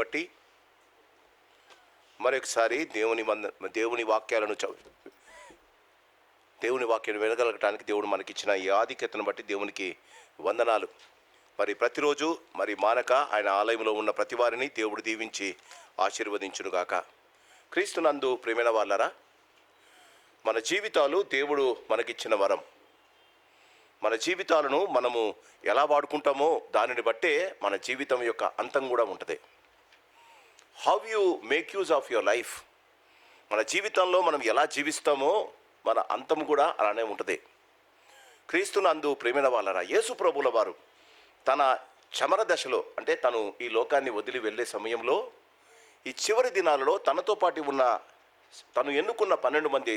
బట్టి మరొకసారి దేవుని వాక్యాలను దేవుని వాక్యాన్ని వినగలగటానికి దేవుడు మనకిచ్చిన ఈ ఆధిక్యతను బట్టి దేవునికి వందనాలు. మరి ప్రతిరోజు మరి మానక ఆయన ఆలయంలో ఉన్న ప్రతి వారిని దేవుడు దీవించి ఆశీర్వదించునుగాక. క్రీస్తునందు ప్రియమైన వాళ్ళరా, మన జీవితాలు దేవుడు మనకిచ్చిన వరం. మన జీవితాలను మనము ఎలా వాడుకుంటామో దానిని బట్టే మన జీవితం యొక్క అంతం కూడా ఉంటుంది. How you make use of your life. మన జీవితంలో మనం ఎలా జీవిస్తామో మన అంతం కూడా అలానే ఉంటుంది. క్రీస్తునందు ప్రియమైన వాళ్ళరా, యేసు ప్రభుల వారు తన చమర దశలో, అంటే తను ఈ లోకాన్ని వదిలి వెళ్ళే సమయంలో, ఈ చివరి దినాలలో తనతో పాటు ఉన్న తను ఎన్నుకున్న 12 మంది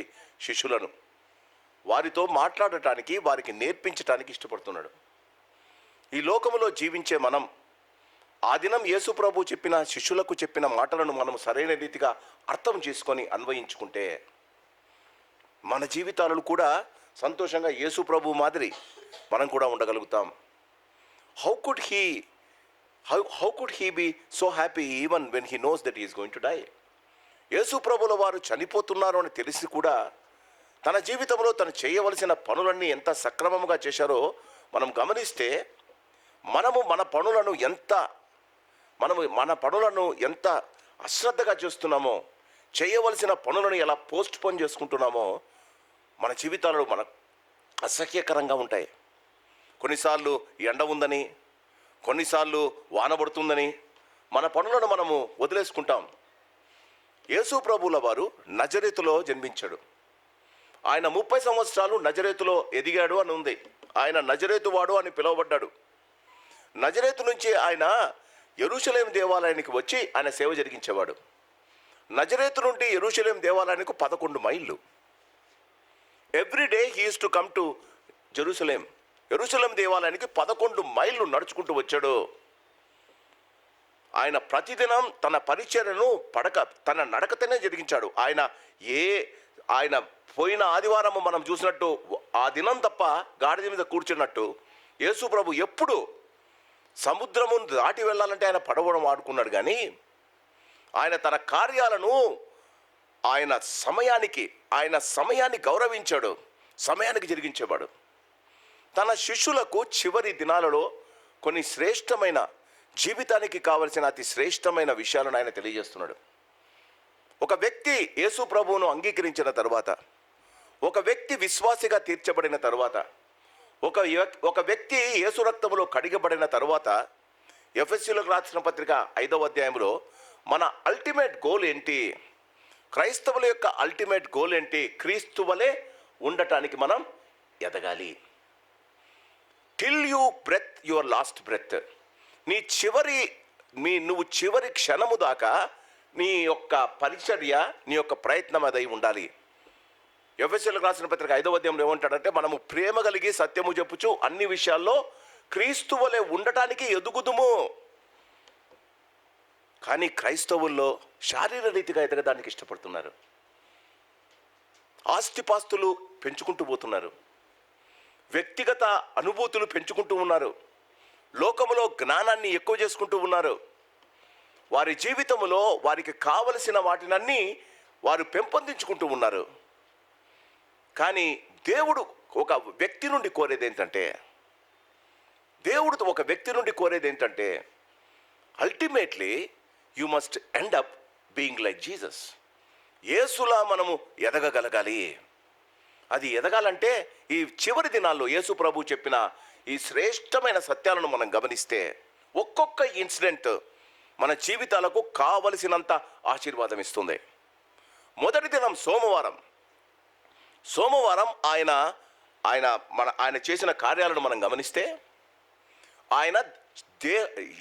శిష్యులను వారితో మాట్లాడటానికి, వారికి నేర్పించటానికి ఇష్టపడుతున్నాడు. ఈ లోకములో జీవించే మనం ఆ దినం యేసు ప్రభు చెప్పిన శిష్యులకు చెప్పిన మాటలను మనం సరైన రీతిగా అర్థం చేసుకొని అన్వయించుకుంటే మన జీవితాలను కూడా సంతోషంగా యేసు ప్రభు మాదిరి మనం కూడా ఉండగలుగుతాం. How could he be so happy even when he knows that he is going to die. Yesu ప్రభుల వారు చనిపోతున్నారు అని తెలిసి కూడా తన జీవితంలో తను చేయవలసిన పనులన్నీ ఎంత సక్రమంగా చేశారో మనం గమనిస్తే, మనము మన పనులను ఎంత అశ్రద్ధగా చేస్తున్నామో, చేయవలసిన పనులను ఎలా పోస్ట్ పోన్ చేసుకుంటున్నామో మన జీవితాలు మన అసహ్యకరంగా ఉంటాయి. కొన్నిసార్లు ఎండ ఉందని, కొన్నిసార్లు వాన పడుతుందని మన పనులను మనము వదిలేసుకుంటాం. యేసు ప్రభువుల వారు నజరేతులో జన్మించాడు. ఆయన 30 సంవత్సరాలు నజరేతులో ఎదిగాడు అని ఉంది. ఆయన నజరేతువాడు అని పిలువబడ్డాడు. నజరేతు నుంచి ఆయన యెరూషలేం దేవాలయానికి వచ్చి ఆయన సేవ జరిగించేవాడు. నజరేతు నుండి యెరూషలేం దేవాలయానికి 11 మైళ్ళు. Every day he is to come to Jerusalem. Yerushalem దేవాలయానికి 11 మైళ్ళు నడుచుకుంటూ వచ్చాడు. ఆయన ప్రతిదినం తన పరిచర్యను తన నడకతోనే జరిగించాడు. ఆయన పోయిన ఆదివారం మనం చూసినట్టు ఆ దినం తప్ప గాడిద మీద కూర్చున్నట్టు యేసు ప్రభు ఎప్పుడు సముద్రము దాటి వెళ్ళాలంటే ఆయన పడవడం ఆడుకున్నాడు. కానీ ఆయన తన కార్యాలను ఆయన సమయాన్ని గౌరవించాడు, సమయానికి జరిగించేవాడు. తన శిష్యులకు చివరి దినాలలో కొన్ని శ్రేష్టమైన జీవితానికి కావలసిన అతి శ్రేష్టమైన విషయాలను ఆయన తెలియజేస్తున్నాడు. ఒక వ్యక్తి యేసు ప్రభువును అంగీకరించిన తర్వాత, ఒక వ్యక్తి విశ్వాసిగా తీర్చబడిన తర్వాత, ఒక వ్యక్తి యేసు రక్తములో కడిగబడిన తర్వాత, ఎఫెసీయులకు రాసిన పత్రిక 5వ అధ్యాయంలో మన అల్టిమేట్ గోల్ ఏంటి, క్రైస్తవుల యొక్క అల్టిమేట్ గోల్ ఏంటి, క్రీస్తు వలె ఉండటానికి మనం ఎదగాలి. Till you breath your last breath. నువ్వు చివరి క్షణము దాకా నీ యొక్క పరిచర్య, నీ యొక్క ప్రయత్నం అదై ఉండాలి. ఎఫెసీయులకు రాసిన పత్రిక 5వ అధ్యాయంలో ఏమంటాడంటే, మనము ప్రేమ కలిగి సత్యము చెప్పుచు అన్ని విషయాల్లో క్రీస్తు వలె ఉండటానికి ఎదుగుదుము. కానీ క్రైస్తవుల్లో శారీర రీతిగా ఎదగడానికి ఇష్టపడుతున్నారు. ఆస్తిపాస్తులు పెంచుకుంటూ పోతున్నారు, వ్యక్తిగత అనుభూతులు పెంచుకుంటూ ఉన్నారు, లోకములో జ్ఞానాన్ని ఎక్కువ చేసుకుంటూ ఉన్నారు. వారి జీవితంలో వారికి కావలసిన వాటినన్నీ వారు పెంపొందించుకుంటూ ఉన్నారు. కానీ దేవుడు ఒక వ్యక్తి నుండి కోరేది ఏంటంటే, ultimately you must end up being like Jesus. యేసులా మనము ఎదగగలగాలి. అది ఎదగాలంటే ఈ చివరి దినాల్లో యేసు ప్రభు చెప్పిన ఈ శ్రేష్టమైన సత్యాలను మనం గమనిస్తే, ఒక్కొక్క ఇన్సిడెంట్ మన జీవితాలకు కావలసినంత ఆశీర్వాదం ఇస్తుంది. మొదటి దినం సోమవారం ఆయన చేసిన కార్యాలను మనం గమనిస్తే, ఆయన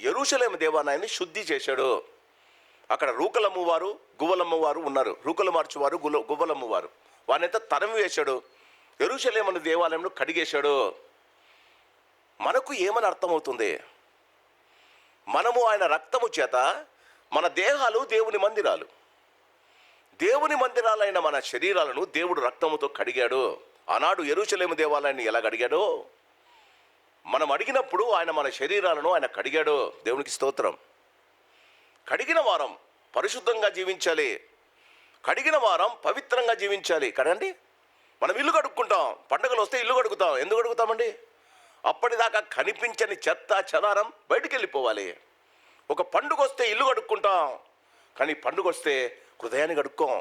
యెరూషలేము దేవాలయాన్ని శుద్ధి చేశాడు. అక్కడ రూకలమ్మువారు, గువ్వలమ్మవారు ఉన్నారు. రూకలు మార్చువారు, గువ్వలమ్మవారు. వారినంతా తరిమి వేశాడు. యెరూషలేము దేవాలయంలో కడిగేశాడు. మనకు ఏమని అర్థమవుతుంది? మనము ఆయన రక్తము చేత, మన దేహాలు దేవుని మందిరాలైన మన శరీరాలను దేవుడు రక్తముతో కడిగాడు. ఆనాడు యెరూషలేము దేవాలయాన్ని ఎలా కడిగాడో మనం అడిగినప్పుడు ఆయన మన శరీరాలను ఆయన కడిగాడు. దేవునికి స్తోత్రం. కడిగిన వారం పరిశుద్ధంగా జీవించాలి, కడిగిన వారం పవిత్రంగా జీవించాలి కదండి. మనం ఇల్లు కడుక్కుంటాం, పండుగలు వస్తే ఇల్లు కడుగుతాం. ఎందుకు కడుగుతామండి? అప్పటిదాకా కనిపించని చెత్త చెదారం బయటికి వెళ్ళిపోవాలి. ఒక పండుగ వస్తే ఇల్లు కడుక్కుంటాం, కానీ పండుగ వస్తే హృదయాన్ని కడుక్కోం.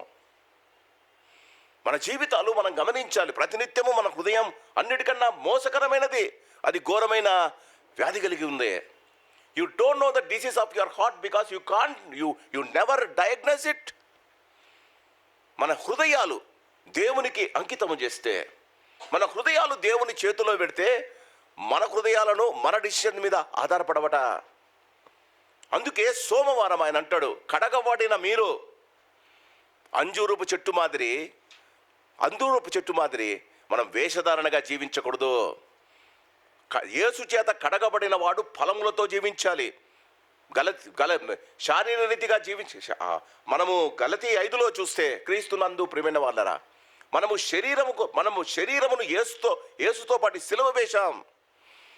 మన జీవితాలు మనం గమనించాలి. ప్రతినిత్యము మన హృదయం అన్నిటికన్నా మోసకరమైనది, అది ఘోరమైన వ్యాధి కలిగి ఉంది. You don't know the disease of your heart because you never diagnose it. మన హృదయాలు దేవునికి అంకితము చేస్తే, మన హృదయాలు దేవుని చేతిలో పెడితే, మన హృదయాలను మన డిసిషన్ మీద ఆధారపడవట. అందుకే సోమవారం ఆయన అంటాడు, కడగబడిన మీరు అంజూరపు చెట్టు మాదిరి మనం వేషధారణగా జీవించకూడదు. యేసు చేత కడగబడిన వాడు ఫలములతో జీవించాలి. శారీర రీతిగా మనము గలతీ 5లో చూస్తే, క్రీస్తునందు ప్రియమైన వాళ్ళరా, మనము శరీరమును యేసుతో పాటు సిలువ వేశాం.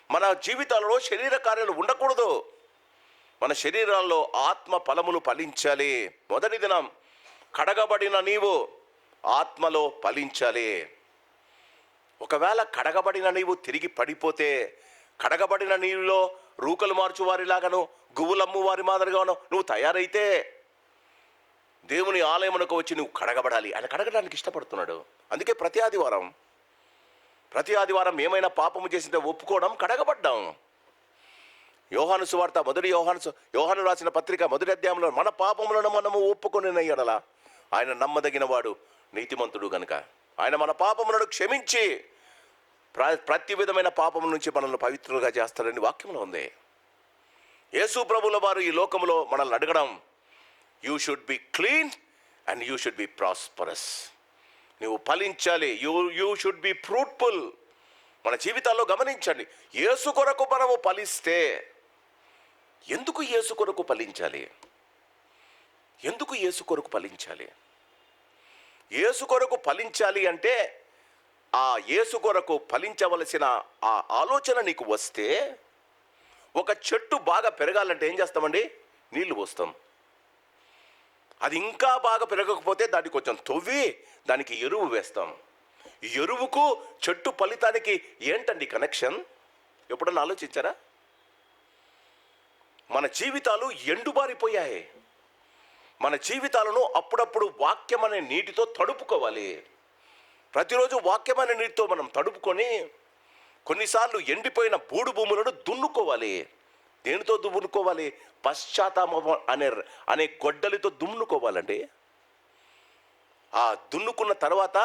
మన జీవితాలలో శరీర కార్యాలు ఉండకూడదు. మన శరీరాల్లో ఆత్మ ఫలములు ఫలించాలి. మొదటి దినం కడగబడిన నీవు ఆత్మలో ఫలించాలి. ఒకవేళ కడగబడిన నీవు తిరిగి పడిపోతే, కడగబడిన నీళ్ళలో రూకలు మార్చు వారిలాగాను, గువ్వులమ్ము వారి మాదిరిగాను నువ్వు తయారైతే, దేవుని ఆలయమునకు వచ్చి నువ్వు కడగబడాలి. ఆయన కడగడానికి ఇష్టపడుతున్నాడు. అందుకే ప్రతి ఆదివారం ఏమైనా పాపము చేసింటే ఒప్పుకోవడం, కడగబడ్డాం. యోహాను సువార్త యోహాను రాసిన పత్రిక 1వ అధ్యాయంలో, మన పాపములను మనము ఒప్పుకొని ఎడల ఆయన నమ్మదగిన వాడు, నీతిమంతుడు గనుక ఆయన మన పాపములను క్షమించి ప్రతి విధమైన పాపం నుంచి మనల్ని పవిత్రులుగా చేస్తారని వాక్యంలో ఉంది. యేసు ప్రభుల వారు ఈ లోకంలో మనల్ని అడగడం, you should be clean and you should be prosperous. నువ్వు ఫలించాలి, యూ షుడ్ బి ఫ్రూట్ఫుల్. మన జీవితాల్లో గమనించండి, యేసు కొరకు మనము ఫలిస్తే, ఎందుకు యేసు కొరకు ఫలించాలి? ఎందుకు యేసు కొరకు ఫలించాలి? యేసు కొరకు ఫలించాలి అంటే, ఆ యేసు కొరకు ఫలించవలసిన ఆ ఆలోచన నీకు వస్తే, ఒక చెట్టు బాగా పెరగాలంటే ఏం చేస్తామండి? నీళ్లు పోస్తాం. అది ఇంకా బాగా పెరగకపోతే దాన్ని కొంచెం తవ్వి దానికి ఎరువు వేస్తాం. ఎరువుకు చెట్టు ఫలితానికి ఏంటండి కనెక్షన్? ఎప్పుడన్నా ఆలోచించారా? మన జీవితాలు ఎండుబారిపోయాయి. మన జీవితాలను అప్పుడప్పుడు వాక్యం అనే నీటితో తడుపుకోవాలి. ప్రతిరోజు వాక్యం అనే నీటితో మనం తడుపుకొని, కొన్నిసార్లు ఎండిపోయిన బూడు భూములను దున్నుకోవాలి. దేనితో దున్నుకోవాలి? పశ్చాత్తాపం అనే గొడ్డలితో దున్నుకోవాలండి. ఆ దున్నుకున్న తర్వాత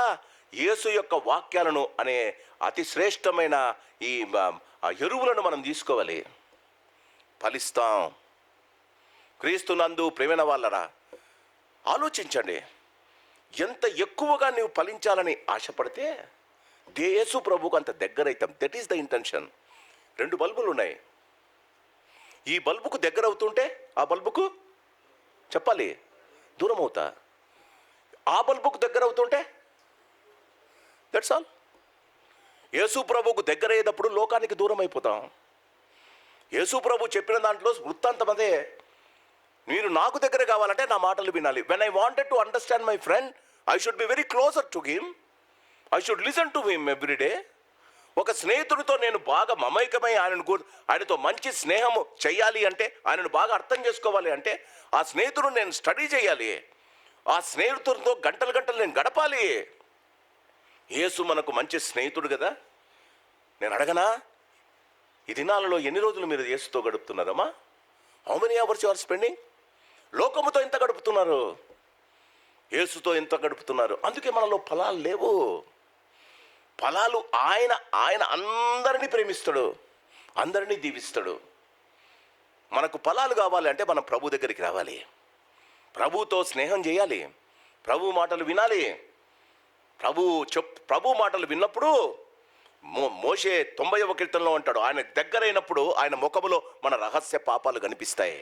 యేసు యొక్క వాక్యాలను అనే అతి శ్రేష్టమైన ఈ ఎరువులను మనం తీసుకోవాలి. ఫలిస్తాం. క్రీస్తునందు ప్రేమైన వాళ్ళరా, ఆలోచించండి. ఎంత ఎక్కువగా నీవు ఫలించాలని ఆశపడితే యేసు ప్రభువుకు అంత దగ్గరైతాం. That is the intention. 2 బల్బులు ఉన్నాయి. ఈ బల్బుకు దగ్గర అవుతుంటే ఆ బల్బుకు చెప్పాలి దూరం అవుతా. ఆ బల్బుకు దగ్గర అవుతుంటే దట్స్ ఆల్. యేసు ప్రభువుకు దగ్గర అయ్యేటప్పుడు లోకానికి దూరం అయిపోతాం. యేసు ప్రభు చెప్పిన దాంట్లో వృత్తాంతం అదే. మీరు నాకు దగ్గర కావాలంటే నా మాటలు వినాలి. When I wanted to understand my friend, I should be very closer to him. I should listen to him everyday. ఒక స్నేహితుడితో నేను బాగా మమైకమై ఆయనతో మంచి స్నేహము చేయాలి అంటే, ఆయనను బాగా అర్థం చేసుకోవాలి అంటే, ఆ స్నేహితుడు నేను స్టడీ చేయాలి. ఆ స్నేహితుడితో గంటలు నేను గడపాలి. యేసు మనకు మంచి స్నేహితుడు కదా. నేను అడగనా, ఈ దినాలలో ఎన్ని రోజులు మీరు యేసుతో గడుపుతున్నారమ్మా? How many hours you are spending? లోకముతో ఎంత గడుపుతున్నారు? యేసుతో ఎంత గడుపుతున్నారు? అందుకే మనలో ఫలాలు లేవు. ఫలాలు ఆయన అందరినీ ప్రేమిస్తాడు, అందరినీ దీవిస్తాడు. మనకు ఫలాలు కావాలి అంటే మనం ప్రభు దగ్గరికి రావాలి, ప్రభుతో స్నేహం చేయాలి, ప్రభు మాటలు వినాలి. ప్రభు మాటలు విన్నప్పుడు మోషే 90వ కీర్తనలో అంటాడు, ఆయన దగ్గరైనప్పుడు ఆయన ముఖములో మన రహస్య పాపాలు కనిపిస్తాయి.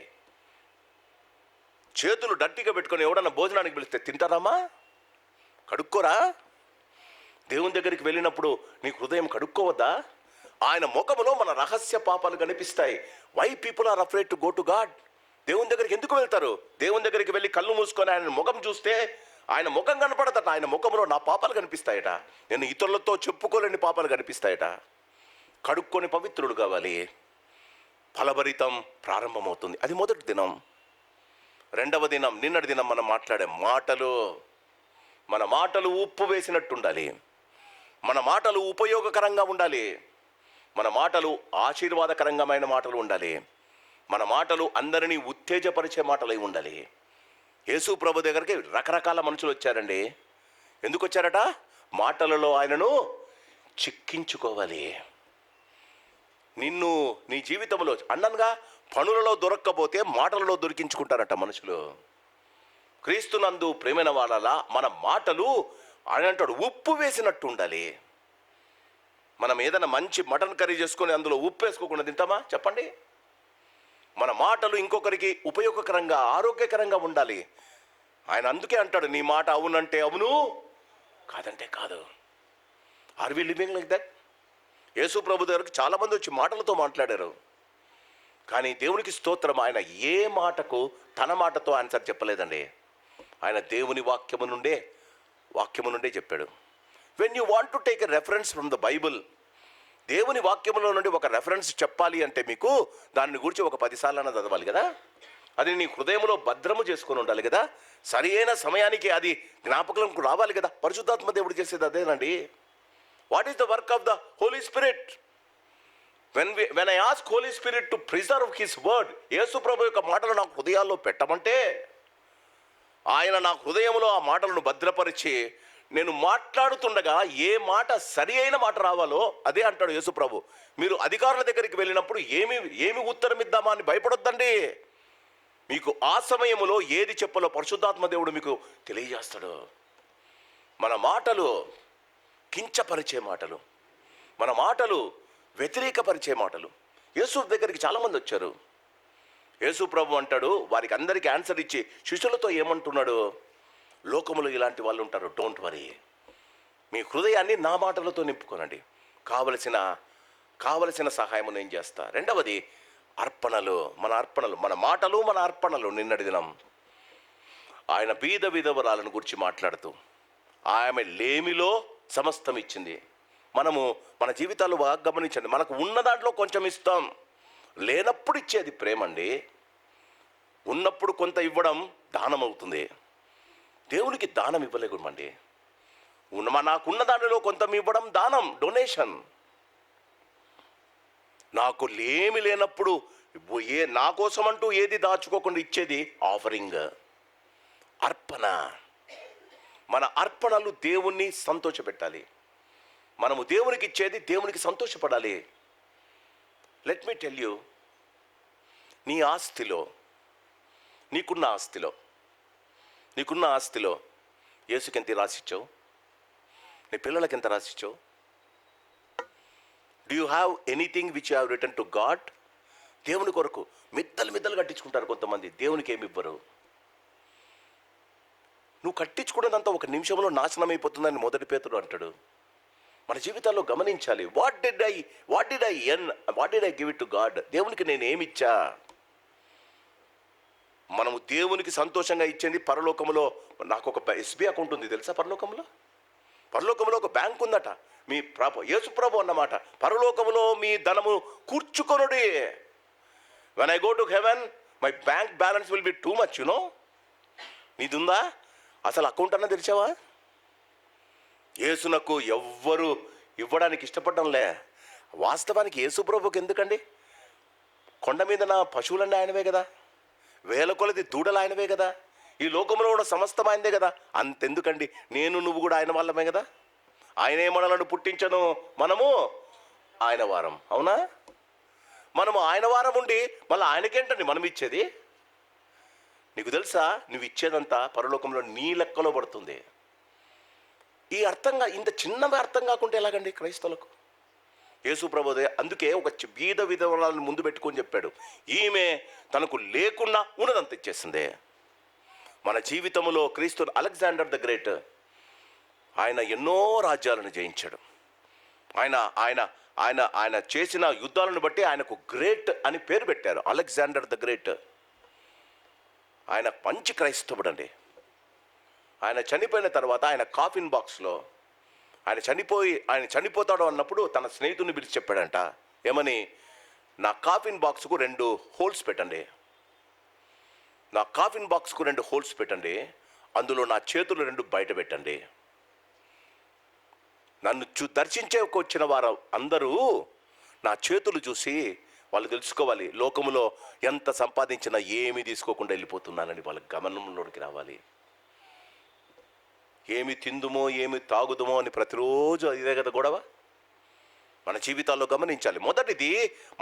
చేతులు డట్టిగా పెట్టుకొని ఎవడన్నా భోజనానికి పిలిస్తే తింటారామా? కడుక్కోరా? దేవుని దగ్గరికి వెళ్ళినప్పుడు నీ హృదయం కడుక్కోవద్దా? ఆయన ముఖములో మన రహస్య పాపాలు కనిపిస్తాయి. Why people are afraid to go to God? దేవుని దగ్గరికి ఎందుకు వెళ్తారు? దేవుని దగ్గరికి వెళ్ళి కళ్ళు మూసుకొని ఆయన ముఖం చూస్తే ఆయన ముఖం కనపడదట. ఆయన ముఖంలో నా పాపాలు కనిపిస్తాయట. నేను ఇతరులతో చెప్పుకోలేని పాపాలు కనిపిస్తాయట. కడుక్కొని పవిత్రుడు కావాలి. ఫలభరితం ప్రారంభమవుతుంది. అది మొదటి దినం. రెండవ దినం, నిన్నటి దినం మనం మాట్లాడే మాటలు. మన మాటలు ఉప్పు వేసినట్టు ఉండాలి. మన మాటలు ఉపయోగకరంగా ఉండాలి. మన మాటలు ఆశీర్వాదకరంగమైన మాటలు ఉండాలి. మన మాటలు అందరినీ ఉత్తేజపరిచే మాటలై ఉండాలి. యేసు ప్రభు దగ్గరికి రకరకాల మనుషులు వచ్చారండి. ఎందుకు వచ్చారట? మాటలలో ఆయనను చిక్కించుకోవాలి. నిన్ను నీ జీవితంలో అన్నగా పనులలో దొరక్కపోతే మాటలలో దొరికించుకుంటారట మనుషులు. క్రీస్తునందు ప్రేమైన వాళ్ళ మన మాటలు ఆయన అంటాడు ఉప్పు వేసినట్టు ఉండాలి. మనం ఏదైనా మంచి మటన్ కర్రీ చేసుకొని అందులో ఉప్పు వేసుకోకుండా తింటామా? చెప్పండి. మన మాటలు ఇంకొకరికి ఉపయోగకరంగా ఆరోగ్యకరంగా ఉండాలి. ఆయన అందుకే అంటాడు, నీ మాట అవునంటే అవును, కాదంటే కాదు. Are we living like that? Yesu Prabhu దగ్గరికి చాలామంది వచ్చి మాటలతో మాట్లాడారు. కానీ దేవునికి స్తోత్రం, ఆయన ఏ మాటకు తన మాటతో ఆన్సర్ చెప్పలేదండి. ఆయన దేవుని వాక్యము నుండే చెప్పాడు. When you want to take a reference from the Bible, దేవుని వాక్యములో నుండి ఒక రెఫరెన్స్ చెప్పాలి అంటే మీకు దాని గురించి ఒక 10 సార్లు చదవాలి కదా. అది నీ హృదయంలో భద్రము చేసుకొని ఉండాలి కదా. సరి అయిన సమయానికి అది జ్ఞాపకంకు రావాలి కదా. పరిశుద్ధాత్మ దేవుడు చేసేది అదేనండి. What is the work of the holy spirit? When I ask holy spirit to preserve his word, Yesu Prabhu యొక్క మాటలు నాకు హృదయాల్లో పెట్టమంటే ఆయన నా హృదయంలో ఆ మాటలను భద్రపరిచి నేను మాట్లాడుతుండగా ఏ మాట సరి అయిన మాట రావాలో అదే అంటాడు యేసు ప్రభు. మీరు అధికారుల దగ్గరికి వెళ్ళినప్పుడు ఏమి ఉత్తరం ఇద్దామా అని భయపడొద్దండి. మీకు ఆ సమయంలో ఏది చెప్పాలో పరిశుద్ధాత్మ దేవుడు మీకు తెలియజేస్తాడు. మన మాటలు కించపరిచే మాటలు, మన మాటలు వ్యతిరేకపరిచే మాటలు. యేసు దగ్గరికి చాలామంది వచ్చారు. యేసు ప్రభు అంటాడు, వారికి అందరికీ ఆన్సర్ ఇచ్చి శిష్యులతో ఏమంటున్నాడు? లోకములో ఇలాంటి వాళ్ళు ఉంటారు, డోంట్ వరీ. మీ హృదయాన్ని నా మాటలతో నింపుకోనండి. కావలసిన సహాయం నేను చేస్తా. రెండవది అర్పణలు. మన మాటలు మన అర్పణలు. నిన్నటి దినం ఆయన బీద విధవరాలను గురించి మాట్లాడుతూ ఆమె లేమిలో సమస్తం ఇచ్చింది. మనము మన జీవితాలు బాగా గమనించండి. మనకు ఉన్న దాంట్లో కొంచెం ఇస్తాం, లేనప్పుడు ఇచ్చేది ప్రేమండి. ఉన్నప్పుడు కొంత ఇవ్వడం దానం అవుతుంది. దేవునికి దానం ఇవ్వలేమండి. నాకున్న దానిలో కొంత ఇవ్వడం దానం, డొనేషన్. నాకు లేమి లేనప్పుడు నా కోసం అంటూ ఏది దాచుకోకుండా ఇచ్చేది ఆఫరింగ్, అర్పణ. మన అర్పణలు దేవుణ్ణి సంతోషపెట్టాలి. మనము దేవునికి ఇచ్చేది దేవునికి సంతోషపడాలి. లెట్ మీ టెల్ యూ, నీ ఆస్తిలో, నీకున్న ఆస్తిలో యేసుకి ఎంత రాసిచ్చావు? నీ పిల్లలకి ఎంత రాసిచ్చావు? Do you have anything which you have return to God? దేవుని కొరకు మిద్దలు కట్టించుకుంటారు కొంతమంది, దేవునికి ఏమి ఇవ్వరు. నువ్వు కట్టించుకున్నదంతా ఒక నిమిషంలో నాశనం అయిపోతుందని మొదటి పేతుడు అంటాడు. మన జీవితాల్లో గమనించాలి. What did I give it to God? దేవునికి నేను ఏమిచ్చా? మనము దేవునికి సంతోషంగా ఇచ్చింది పరలోకంలో. నాకు ఒక ఎస్బీ అకౌంట్ ఉంది తెలుసా? పరలోకంలో ఒక బ్యాంక్ ఉందట. మీ యేసు ప్రభు అన్నమాట, పరలోకంలో మీ ధనము కూర్చుకొనుడి. When I go to heaven my bank balance will be too much. నీది ఉందా? అసలు అకౌంట్ అన్నా తెరిచావా? యేసునకు ఎవ్వరు ఇవ్వడానికి ఇష్టపడడంలే. వాస్తవానికి యేసు ప్రభుకి ఎందుకండి? కొండ మీద నా పశువులన్నీ ఆయనవే కదా, వేల కొలది దూడలు ఆయనవే కదా, ఈ లోకంలో ఉన్న సమస్తం ఆయనదే కదా. అంతెందుకండి, నేను నువ్వు కూడా ఆయన వాళ్ళమే కదా. ఆయనే మనలను పుట్టించను, మనము ఆయన వారం. అవునా? మనము ఆయన వారం ఉండి మళ్ళీ ఆయనకేంటండి మనం ఇచ్చేది? నీకు తెలుసా, నువ్వు ఇచ్చేదంతా పరలోకంలో నీ లెక్కలో పడుతుంది. ఈ అర్థంగా ఇంత చిన్నగా అర్థం కాకుంటే ఎలాగండి క్రైస్తవులకు? యేసు ప్రభుదే అందుకే ఒక బీద విధవరాలను ముందు పెట్టుకొని చెప్పాడు, ఈమె తనకు లేకున్నా ఉన్నదంత ఇచ్చేసిందే. మన జీవితంలో క్రీస్తు అలెగ్జాండర్ ద గ్రేట్, ఆయన ఎన్నో రాజ్యాలను జయించాడు. ఆయన ఆయన ఆయన ఆయన చేసిన యుద్ధాలను బట్టి ఆయనకు గ్రేట్ అని పేరు పెట్టారు, అలెగ్జాండర్ ద గ్రేట్. ఆయన మంచి క్రైస్తవుడు అండి. ఆయన చనిపోయిన తర్వాత ఆయన కాఫిన్ బాక్స్లో ఆయన చనిపోతాడు అన్నప్పుడు తన స్నేహితుడిని పిలిచి చెప్పాడంట, ఏమని, నా కాఫిన్ బాక్స్కు 2 హోల్స్ పెట్టండి, నా కాఫిన్ బాక్స్కు 2 హోల్స్ పెట్టండి, అందులో నా చేతులు 2 బయట పెట్టండి. నన్ను దర్శించే వచ్చిన వారు అందరూ నా చేతులు చూసి వాళ్ళు తెలుసుకోవాలి, లోకములో ఎంత సంపాదించినా ఏమీ తీసుకోకుండా వెళ్ళిపోతున్నానని వాళ్ళ గమనంలోకి రావాలి. ఏమి తిందుమో ఏమి తాగుదుమో అని ప్రతిరోజు ఇదే కదా గొడవ. మన జీవితాల్లో గమనించాలి. మొదటిది,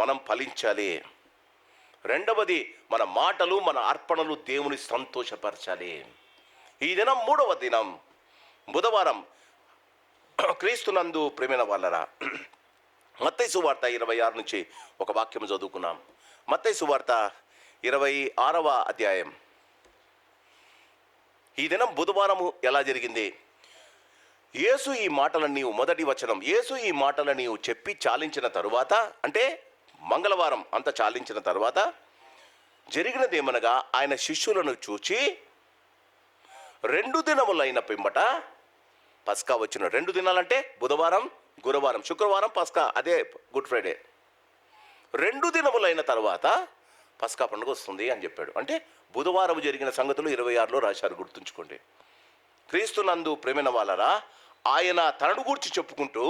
మనం ఫలించాలి. రెండవది, మన మాటలు మన అర్పణలు దేవుని సంతోషపరచాలి. ఈ దినం 3వ దినం, బుధవారం. క్రీస్తునందు ప్రేమైన వాళ్ళరా, మత్తయి సువార్త 26 నుంచి ఒక వాక్యం చదువుకున్నాం. మత్తయి సువార్త 26వ అధ్యాయం. ఈ దినం బుధవారము ఎలా జరిగింది? యేసు ఈ మాటలను మొదటి వచనం, యేసు ఈ మాటలను చెప్పి చాలించిన తరువాత, అంటే మంగళవారం అంతా చాలించిన తరువాత జరిగినదేమనగా, ఆయన శిష్యులను చూచి 2 దినములైన పిమ్మట, పస్కా వచ్చిన 2 దినాలంటే బుధవారం, గురువారం, శుక్రవారం పస్కా, అదే గుడ్ ఫ్రైడే. 2 దినములైన తర్వాత పస్కా పండుగ వస్తుంది అని చెప్పాడు. అంటే బుధవారం జరిగిన సంగతులు 26లో రాశారు, గుర్తుంచుకోండి. క్రీస్తునందు ప్రేమైన వాళ్ళరా, ఆయన తనను గూర్చి చెప్పుకుంటూ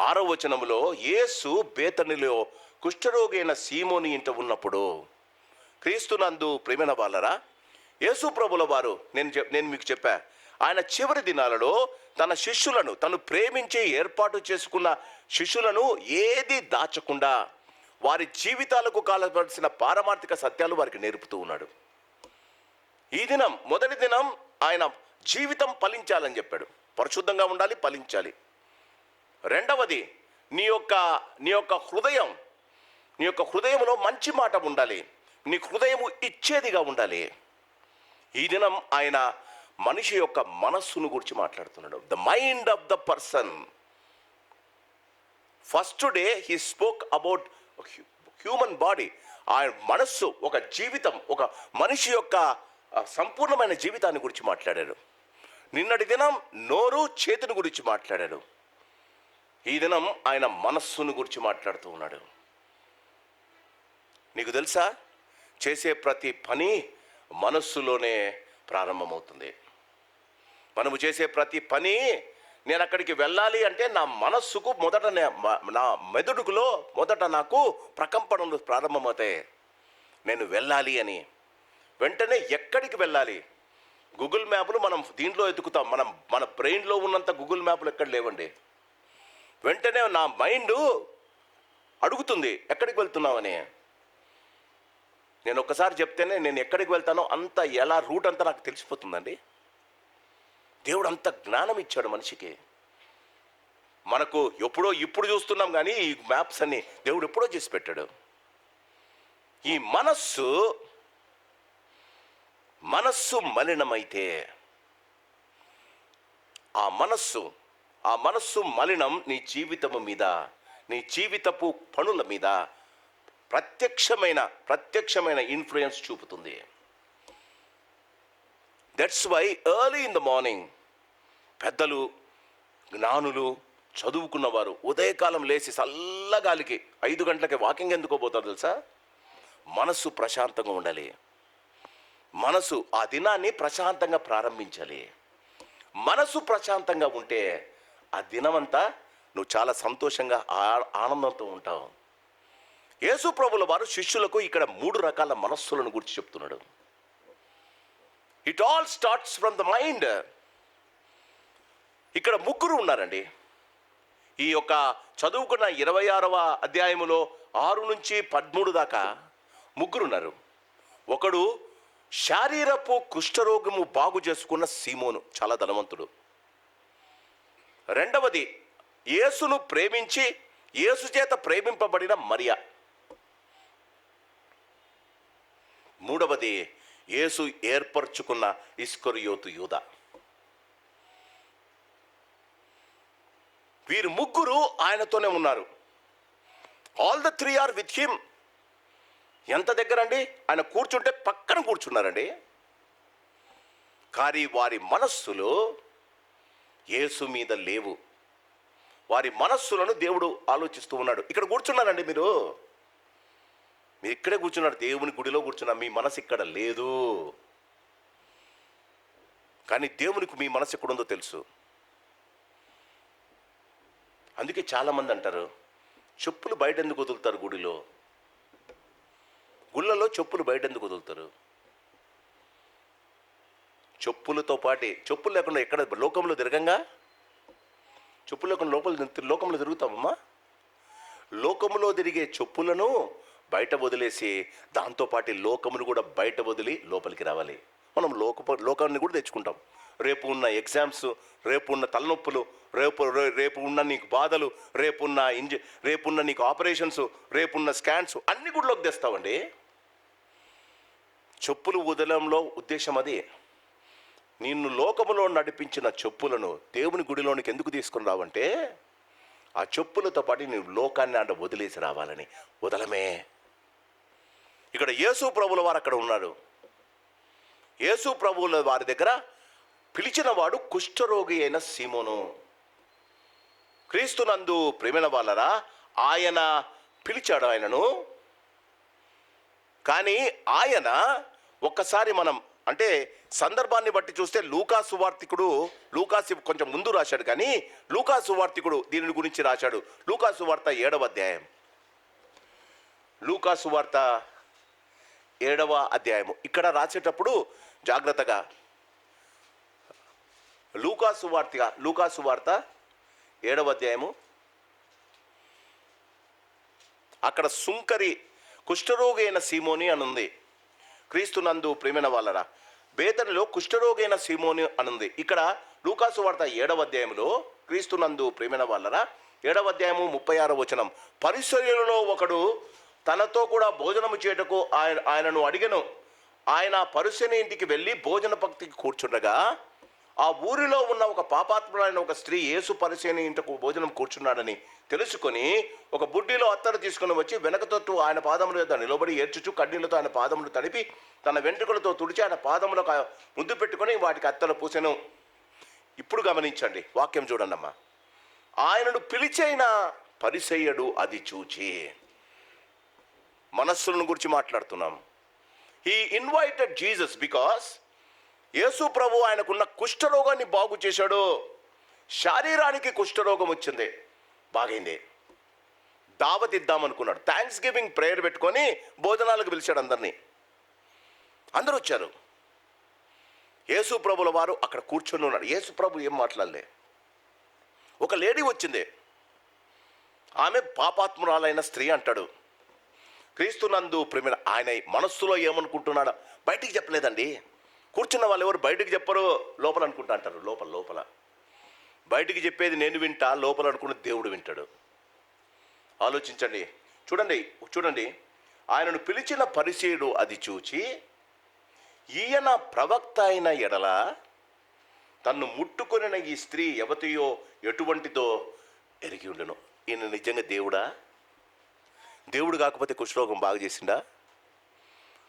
6వ వచనములో, యేసు బేతనిలో కుష్ఠరోగైన సీమోని ఇంట ఉన్నప్పుడు, క్రీస్తునందు ప్రేమైన వాళ్ళరా, యేసు ప్రభుల వారు, నేను మీకు చెప్పా, ఆయన చివరి దినాలలో తన శిష్యులను, తను ప్రేమించి ఏర్పాటు చేసుకున్న శిష్యులను ఏది దాచకుండా వారి జీవితాలకు కాలవలసిన పారమార్థిక సత్యాలు వారికి నేర్పుతూ ఉన్నాడు. ఈ దినం, మొదటి దినం, ఆయన జీవితం ఫలించాలని చెప్పాడు. పరిశుద్ధంగా ఉండాలి, ఫలించాలి. రెండవది, నీ యొక్క హృదయంలో మంచి మాట ఉండాలి, నీ హృదయము ఇచ్చేదిగా ఉండాలి. ఈ దినం ఆయన మనిషి యొక్క మనస్సును గురించి మాట్లాడుతున్నాడు. The mind of the person. First day he spoke about human body. ఆయన మనస్సు, ఒక జీవితం, ఒక మనిషి యొక్క సంపూర్ణమైన జీవితాన్ని గురించి మాట్లాడాడు. నిన్నటి దినం నోరు, చేతిని గురించి మాట్లాడాడు. ఈ దినం ఆయన మనస్సును గురించి మాట్లాడుతూ ఉన్నాడు. నీకు తెలుసా, చేసే ప్రతి పని మనస్సులోనే ప్రారంభమవుతుంది. మనము చేసే ప్రతి పని, నేను అక్కడికి వెళ్ళాలి అంటే నా మనస్సుకు మొదట, నా మెదడుకులో మొదట నాకు ప్రకంపనలు ప్రారంభమవుతాయి. నేను వెళ్ళాలి అని వెంటనే ఎక్కడికి వెళ్ళాలి? గూగుల్ మ్యాప్లు మనం దీంట్లో ఎతుకుతాం. మన బ్రెయిన్లో ఉన్నంత గూగుల్ మ్యాప్లు ఎక్కడ లేవండి. వెంటనే నా మైండ్ అడుగుతుంది ఎక్కడికి వెళ్తున్నామని. నేను ఒక్కసారి చెప్తేనే నేను ఎక్కడికి వెళ్తానో అంత, ఎలా రూట్ అంతా నాకు తెలిసిపోతుందండి. దేవుడు అంత జ్ఞానం ఇచ్చాడు మనిషికి. మనకు ఇప్పుడు చూస్తున్నాం కానీ ఈ మ్యాప్స్ అన్ని దేవుడు ఎప్పుడో చేసి పెట్టాడు. ఈ మనస్సు మలినమైతే, ఆ మనస్సు మలినం నీ జీవితము మీద, నీ జీవితపు పనుల మీద ప్రత్యక్షమైన ఇన్ఫ్లుయెన్స్ చూపుతుంది. That's why early in the morning పెద్దలు, జ్ఞానులు, చదువుకున్నవారు ఉదయకాలం లేచి చల్లగాలికి 5 గంటలకి వాకింగ్ ఎందుకో పోతారు తెలుసా? మనసు ప్రశాంతంగా ఉండాలి. మనసు ఆ దినాన్ని ప్రశాంతంగా ప్రారంభించాలి. మనసు ప్రశాంతంగా ఉంటే ఆ దినమంతా నువ్వు చాలా సంతోషంగా, ఆనందంతో ఉంటావు. యేసు ప్రభుల వారు శిష్యులకు ఇక్కడ 3 రకాల మనస్సులను గురించి చెప్తున్నాడు. It all starts from the mind. ఇక్కడ 3 ఉన్నారండి. ఈ యొక్క చదువుకున్న 26వ అధ్యాయములో 6 నుంచి 13 దాకా 3 ఉన్నారు. ఒకడు శారీరపు కుష్ఠరోగము బాగు చేసుకున్న సీమోను, చాలా ధనవంతుడు. రెండవది, యేసును ప్రేమించి యేసు చేత ప్రేమింపబడిన మరియా. మూడవది, యేసు ఏర్పరచుకున్న ఇస్కరియోతు యూదా. వీరు 3 ఆయనతోనే ఉన్నారు. All the 3 are with him. ఎంత దగ్గర అండి? ఆయన కూర్చుంటే పక్కన కూర్చున్నారండి. కానీ వారి మనస్సులు యేసు మీద లేవు. వారి మనస్సులను దేవుడు ఆలోచిస్తూ ఉన్నాడు. ఇక్కడ కూర్చున్నారండి మీరు ఇక్కడే కూర్చున్నారు, దేవుని గుడిలో కూర్చున్నారు, మీ మనసు ఇక్కడ లేదు. కానీ దేవునికి మీ మనసు ఎక్కడుందో తెలుసు. అందుకే చాలామంది అంటారు, చెప్పులు బయట ఎందుకు వదులుతారు గుళ్ళలో చెప్పులు బయట ఎందుకు వదులుతారు? చెప్పులతో పాటి, చెప్పులు లేకుండా ఎక్కడ లోకంలో తిరగంగా? చెప్పులు లేకుండా లోకంలో తిరుగుతామమ్మా. లోకంలో తిరిగే చెప్పులను బయట వదిలేసి దాంతోపాటు లోకమును కూడా బయట వదిలి లోపలికి రావాలి. మనం లోకాన్ని కూడా తెచ్చుకుంటాం. రేపు ఉన్న ఎగ్జామ్స్, రేపు ఉన్న తలనొప్పులు, రేపు ఉన్న నీకు బాధలు, రేపున్న నీకు ఆపరేషన్స్, రేపున్న స్కాన్స్ అన్ని గుడిలోకి తెస్తామండి. చెప్పులు వదలంలో ఉద్దేశం అది. నిన్ను లోకములో నడిపించిన చెప్పులను దేవుని గుడిలోనికి ఎందుకు తీసుకుని రావంటే, ఆ చెప్పులతో పాటు నువ్వు లోకాన్ని అంటే వదిలేసి రావాలని. వదలమే. ఇక్కడ యేసు ప్రభుల వారు అక్కడ ఉన్నారు. యేసు ప్రభువుల వారి దగ్గర పిలిచిన వాడు కుష్ఠరోగి అయిన సీమోను. క్రీస్తునందు ప్రేమైన వాళ్ళరా, ఆయన పిలిచాడు ఆయనను. కానీ ఆయన ఒక్కసారి మనం అంటే సందర్భాన్ని బట్టి చూస్తే లూకాసు కొంచెం ముందు రాశాడు, కానీ లూకాసు వార్తికుడు దీని గురించి రాశాడు. లూకాసు వార్త 7వ అధ్యాయం. లూకాసు వార్త 7వ అధ్యాయము. ఇక్కడ రాసేటప్పుడు జాగ్రత్తగా లూకాసు వార్త 7వ అధ్యాయము. అక్కడ సుంకరి కుష్ఠరోగి అయిన సీమోని అనుంది. క్రీస్తునందు ప్రేమైన వాళ్ళరా, బేతనిలో కుష్ఠరోగైన సీమోని అనుంది. ఇక్కడ లూకాసు వార్త 7వ అధ్యాయంలో క్రీస్తునందు ప్రేమైన వాళ్ళరా 7వ అధ్యాయము 36వ వచనం. పరిసయ్యులలో ఒకడు తనతో కూడా భోజనము చేయటకు ఆయనను అడిగెను. ఆయన పరిసయ్యుని ఇంటికి వెళ్ళి భోజన పంక్తికి కూర్చుండగా ఆ ఊరిలో ఉన్న ఒక పాపాత్ములైన ఒక స్త్రీ యేసు పరిసయ్యుని ఇంటకు భోజనం కూర్చున్నాడని తెలుసుకొని ఒక బుడ్డిలో అత్తరు తీసుకుని వచ్చి వెనకతొట్టు ఆయన పాదముల యొద్ద నిలబడి ఏడ్చుచు కన్నీళ్లతో ఆయన పాదములు తడిపి తన వెంట్రుకలతో తుడిచి ఆయన పాదములకు ముద్దు పెట్టుకొని వాటికి అత్తలు పూసెను. ఇప్పుడు గమనించండి, వాక్యం చూడండి అమ్మా. ఆయనను పిలిచైన పరిసయ్యుడు అది చూచి, మనస్సులను గురించి మాట్లాడుతున్నాం. హీ ఇన్వైటెడ్ జీసస్ బికాస్ యేసు ప్రభు ఆయనకున్న కుష్ఠరోగాన్ని బాగు చేశాడు. శారీరానికి కుష్ఠరోగం వచ్చింది, బాగైంది. దావత్ ఇద్దామనుకున్నాడు. థ్యాంక్స్ గివింగ్ ప్రేయర్ పెట్టుకొని భోజనాలకు పిలిచాడు అందరినీ. అందరూ వచ్చారు. యేసు ప్రభుల వారు అక్కడ కూర్చొని ఉన్నాడు. యేసు ప్రభు ఏం మాట్లాడలే. ఒక లేడీ వచ్చింది, ఆమె పాపాత్మురాలైన స్త్రీ అంటాడు. క్రీస్తునందు ప్రేమ ఆయన మనస్సులో ఏమనుకుంటున్నాడు బయటికి చెప్పలేదండి. కూర్చున్న వాళ్ళు ఎవరు బయటికి చెప్పరు, లోపల అనుకుంటా అంటారు. లోపల బయటికి చెప్పేది నేను వింటా, లోపల అనుకున్న దేవుడు వింటాడు. ఆలోచించండి. చూడండి ఆయనను పిలిచిన పరిసయ్యుడు అది చూచి, ఈయన ప్రవక్త అయిన ఎడల తన్ను ముట్టుకొనిన ఈ స్త్రీ ఎవతియో ఎటువంటిదో ఎరిగి ఉండను. ఈయన నిజంగా దేవుడు కాకపోతే కుష్ఠరోగం బాగు చేసిండా?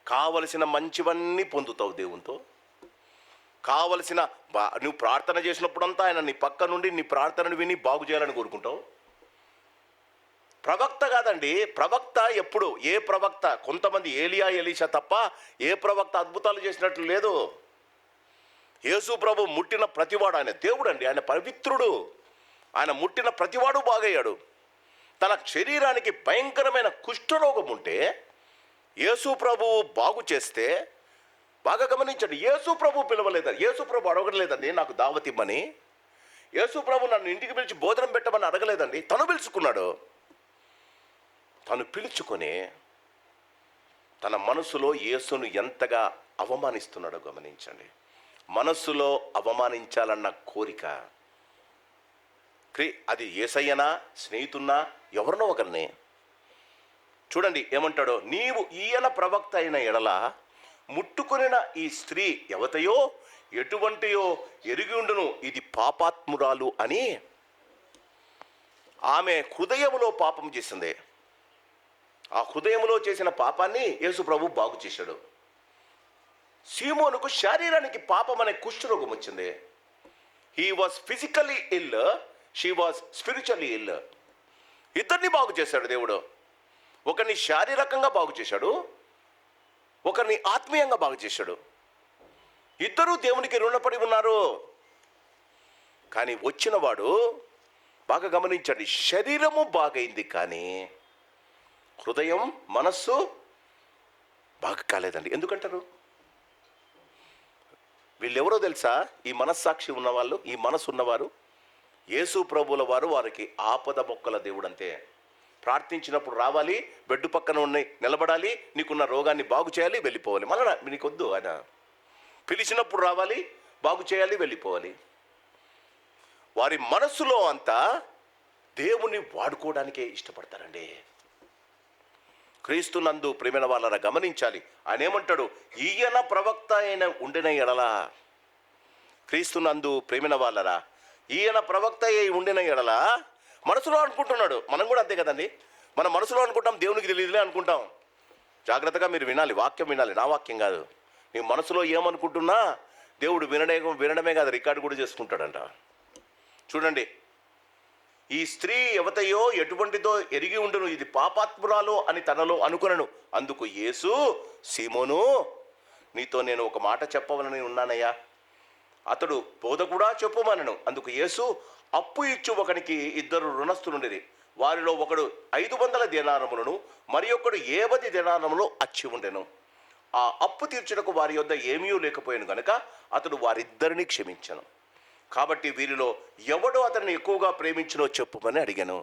కావలసిన మంచివన్నీ పొందుతావు దేవునితో. కావలసిన నువ్వు ప్రార్థన చేసినప్పుడంతా ఆయన నీ పక్క నుండి నీ ప్రార్థనను విని బాగు చేయాలని కోరుకుంటావు. ప్రవక్త కాదండి. ప్రవక్త ఎప్పుడు ఏ ప్రవక్త, కొంతమంది ఏలియా ఎలీషా తప్ప ఏ ప్రవక్త అద్భుతాలు చేసినట్లు లేదు. యేసు ప్రభు ముట్టిన ప్రతివాడు, ఆయన దేవుడు అండి, ఆయన పవిత్రుడు. ఆయన ముట్టిన ప్రతివాడు బాగయ్యాడు. తన శరీరానికి భయంకరమైన కుష్ఠరోగం ఉంటే యేసు ప్రభువు బాగు చేస్తే, బాగా గమనించండి, యేసు ప్రభు పిలవలేదండి. యేసు ప్రభు అడగలేదండి నాకు దావత్ ఇమ్మని. యేసు ప్రభు నన్ను ఇంటికి పిలిచి భోజనం పెట్టమని అడగలేదండి. తను పిలుచుకున్నాడు. తను పిలుచుకొని తన మనసులో యేసును ఎంతగా అవమానిస్తున్నాడో గమనించండి. మనస్సులో అవమానించాలన్న కోరిక, అది యేసయ్యనా స్నేహితున్నా ఎవరినో ఒకరిని. చూడండి ఏమంటాడో, నీవు ఈయన ప్రవక్త అయిన ఎడల ముట్టుకొనిన ఈ స్త్రీ ఎవతయో ఎటువంటియో ఎరిగి ఉండును, ఇది పాపాత్మురాలు అని. ఆమె హృదయములో పాపం చేసింది. ఆ హృదయములో చేసిన పాపాన్ని యేసు ప్రభు బాగు చేశాడు. సీమోనుకు శారీరానికి పాపం అనే కుష్ఠరోగం వచ్చింది. He was physically ill, she was spiritually ill. ఇద్దరిని బాగు చేశాడు దేవుడు. ఒకరిని శారీరకంగా బాగు చేశాడు, ఒకరిని ఆత్మీయంగా బాగు చేశాడు. ఇద్దరూ దేవునికి రుణపడి ఉన్నారు. కానీ వచ్చినవాడు బాగా గమనించండి, శరీరము బాగైంది కానీ హృదయం మనస్సు బాగా కాలేదండి. ఎందుకంటారు? వీళ్ళెవరో తెలుసా? ఈ మనస్సాక్షి ఉన్నవాళ్ళు, ఈ మనసు ఉన్నవారు యేసు ప్రభువుల వారు. వారికి ఆపద మొక్కల దేవుడు అంతే. ప్రార్థించినప్పుడు రావాలి, బెడ్ పక్కన ఉన్నాయి నిలబడాలి, నీకున్న రోగాన్ని బాగు చేయాలి, వెళ్ళిపోవాలి. మళ్ళా నీకొద్దు ఆయన. పిలిచినప్పుడు రావాలి, బాగు చేయాలి, వెళ్ళిపోవాలి. వారి మనస్సులో అంతా దేవుని వాడుకోవడానికే ఇష్టపడతారండి. క్రీస్తునందు ప్రేమైన వాళ్ళని గమనించాలి. ఆయన ఏమంటాడు? ఈయన ప్రవక్త అయిన ఉండిన ఎడలా. క్రీస్తునందు ప్రేమైన వాళ్ళరా, ఈయన ప్రవక్త అయి ఉండిన ఎడలా మనసులో అనుకుంటున్నాడు. మనం కూడా అంతే కదండి. మన మనసులో అనుకుంటాం, దేవునికి తెలియదులే అనుకుంటాం. జాగ్రత్తగా మీరు వినాలి, వాక్యం వినాలి, నా వాక్యం కాదు. నీ మనసులో ఏమనుకుంటున్నా దేవుడు వినడమే కాదు, రికార్డు కూడా చేసుకుంటాడంట. చూడండి, ఈ స్త్రీ ఎవతయో ఎటువంటిదో ఎరిగి ఉండును, ఇది పాపాత్మురాలు అని తనలో అనుకొనను. అందుకు యేసు, సీమోను, నీతో నేను ఒక మాట చెప్పవలని ఉన్నానయ్యా. అతడు బోధకుడా చెప్పుమనను. అందుకు యేసు, అప్పు ఇచ్చు ఒకనికి ఇద్దరు రుణస్థులుండిరి. వారిలో ఒకడు 500 దేనారములను, మరి ఒకడు 70 దేనారములు అచ్చి ఉండెను. ఆ అప్పు తీర్చుటకు వారి యొద్ద ఏమీ లేకపోయాను గనుక అతడు వారిద్దరిని క్షమించను. కాబట్టి వీరిలో ఎవడో అతన్ని ఎక్కువగా ప్రేమించినో చెప్పుమని అడిగాను.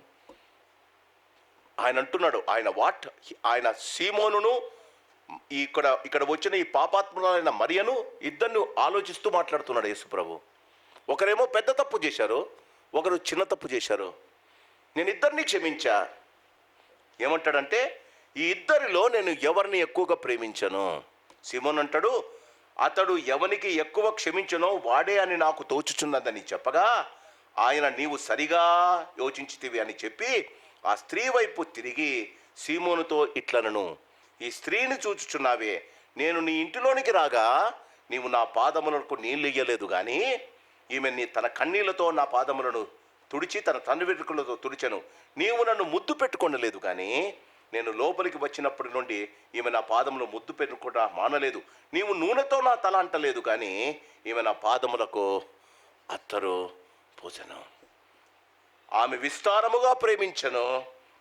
ఆయన అంటున్నాడు, ఆయన సీమోనును ఇక్కడ వచ్చిన ఈ పాపాత్ములైన మరియను ఇద్దరిని ఆలోచిస్తూ మాట్లాడుతున్నాడు యేసుప్రభు. ఒకరేమో పెద్ద తప్పు చేశారు, ఒకరు చిన్న తప్పు చేశారు. నేను ఇద్దరిని క్షమించా. ఏమంటాడంటే, ఈ ఇద్దరిలో నేను ఎవరిని ఎక్కువగా ప్రేమించను. సీమోన్ అంటాడు, అతడు ఎవనికి ఎక్కువ క్షమించనో వాడే అని నాకు తోచుచున్నదని చెప్పగా ఆయన, నీవు సరిగా యోచించితివి అని చెప్పి ఆ స్త్రీ వైపు తిరిగి సీమోనుతో ఇట్లనను, ఈ స్త్రీని చూచుచున్నావే, నేను నీ ఇంటిలోనికి రాగా నీవు నా పాదములకు నీళ్ళు ఇయ్యలేదు, కానీ ఈమె తన కన్నీళ్లతో నా పాదములను తుడిచి తన తండ్రి వెంట్రుకలతో తుడిచెను. నీవు నన్ను ముద్దు పెట్టుకొనలేదు, కానీ నేను లోపలికి వచ్చినప్పటి నుండి ఈమె నా పాదములు ముద్దు పెట్టుకుంటా మానలేదు. నీవు నూనెతో నా తల అంటలేదు, కానీ ఈమె నా పాదములకు అత్తరు పూసెను. ఆమె విస్తారముగా ప్రేమించను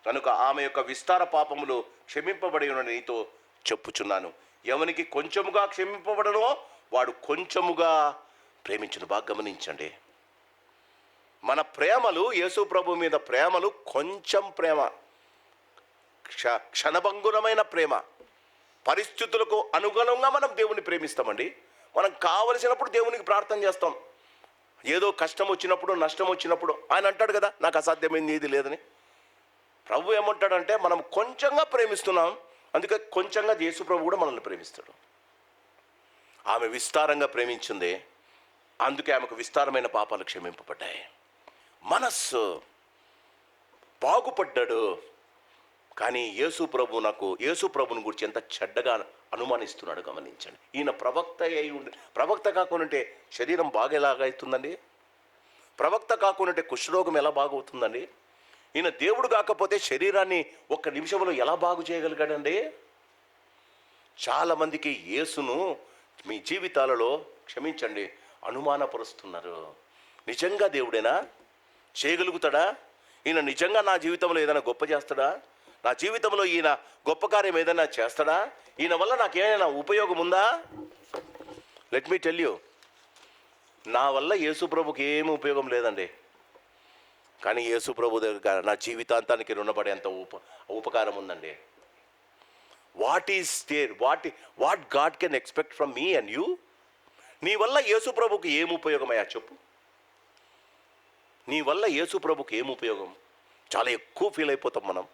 కనుక ఆమె యొక్క విస్తార పాపములు క్షమింపబడి ఉన్న నీతో చెప్పుచున్నాను. ఎవనికి కొంచెముగా క్షమింపబడనో వాడు కొంచెముగా ప్రేమించును. బాగా గమనించండి, మన ప్రేమలు, యేసు ప్రభు మీద ప్రేమలు కొంచెం ప్రేమ, క్షణభంగురమైన ప్రేమ. పరిస్థితులకు అనుగుణంగా మనం దేవుని ప్రేమిస్తామండి. మనం కావలసినప్పుడు దేవునికి ప్రార్థన చేస్తాం. ఏదో కష్టం వచ్చినప్పుడు, నష్టం వచ్చినప్పుడు ఆయన అంటాడు కదా, నాకు అసాధ్యమైంది ఏది లేదని. ప్రభు ఏమంటాడంటే, మనం కొంచెంగా ప్రేమిస్తున్నాం, అందుకే కొంచెంగా యేసు ప్రభు కూడా మనల్ని ప్రేమిస్తాడు. ఆమె విస్తారంగా ప్రేమించింది, అందుకే ఆమెకు విస్తారమైన పాపాలు క్షమింపబడ్డాయి. మనస్సు బాగుపడ్డాడు. కానీ యేసు ప్రభుని గురించి ఎంత చెడ్డగా అనుమానిస్తున్నాడు గమనించండి. ఈయన ప్రవక్త అయి ఉండి, ప్రవక్త కాకుండా శరీరం బాగా ఎలాగవుతుందండి? ప్రవక్త కాకుండా కుష్ఠరోగం ఎలా బాగవుతుందండి? ఈయన దేవుడు కాకపోతే శరీరాన్ని ఒక్క నిమిషంలో ఎలా బాగు చేయగలిగాడండి? చాలామందికి యేసును మీ జీవితాలలో క్షమించండి అనుమానపరుస్తున్నారు. నిజంగా దేవుడేనా? చేయగలుగుతాడా? ఈయన నిజంగా నా జీవితంలో ఏదైనా గొప్ప చేస్తాడా? నా జీవితంలో ఈయన గొప్ప కార్యం ఏదైనా చేస్తాడా? ఈయన వల్ల నాకేమైనా ఉపయోగం ఉందా? లెట్ మీ టెల్ యూ, నా వల్ల యేసు ప్రభుకి ఏమి ఉపయోగం లేదండి. కానీ యేసు ప్రభు దగ్గర నా జీవితాంతానికి రుణపడేంత ఉపకారం ఉందండి. What God can expect from me and you? నీ వల్ల యేసు ప్రభుకి ఏం ఉపయోగమయ్యా చెప్పు? నీ వల్ల యేసు ప్రభుకి ఏం ఉపయోగం? చాలా ఎక్కువ ఫీల్ అయిపోతాం మనం.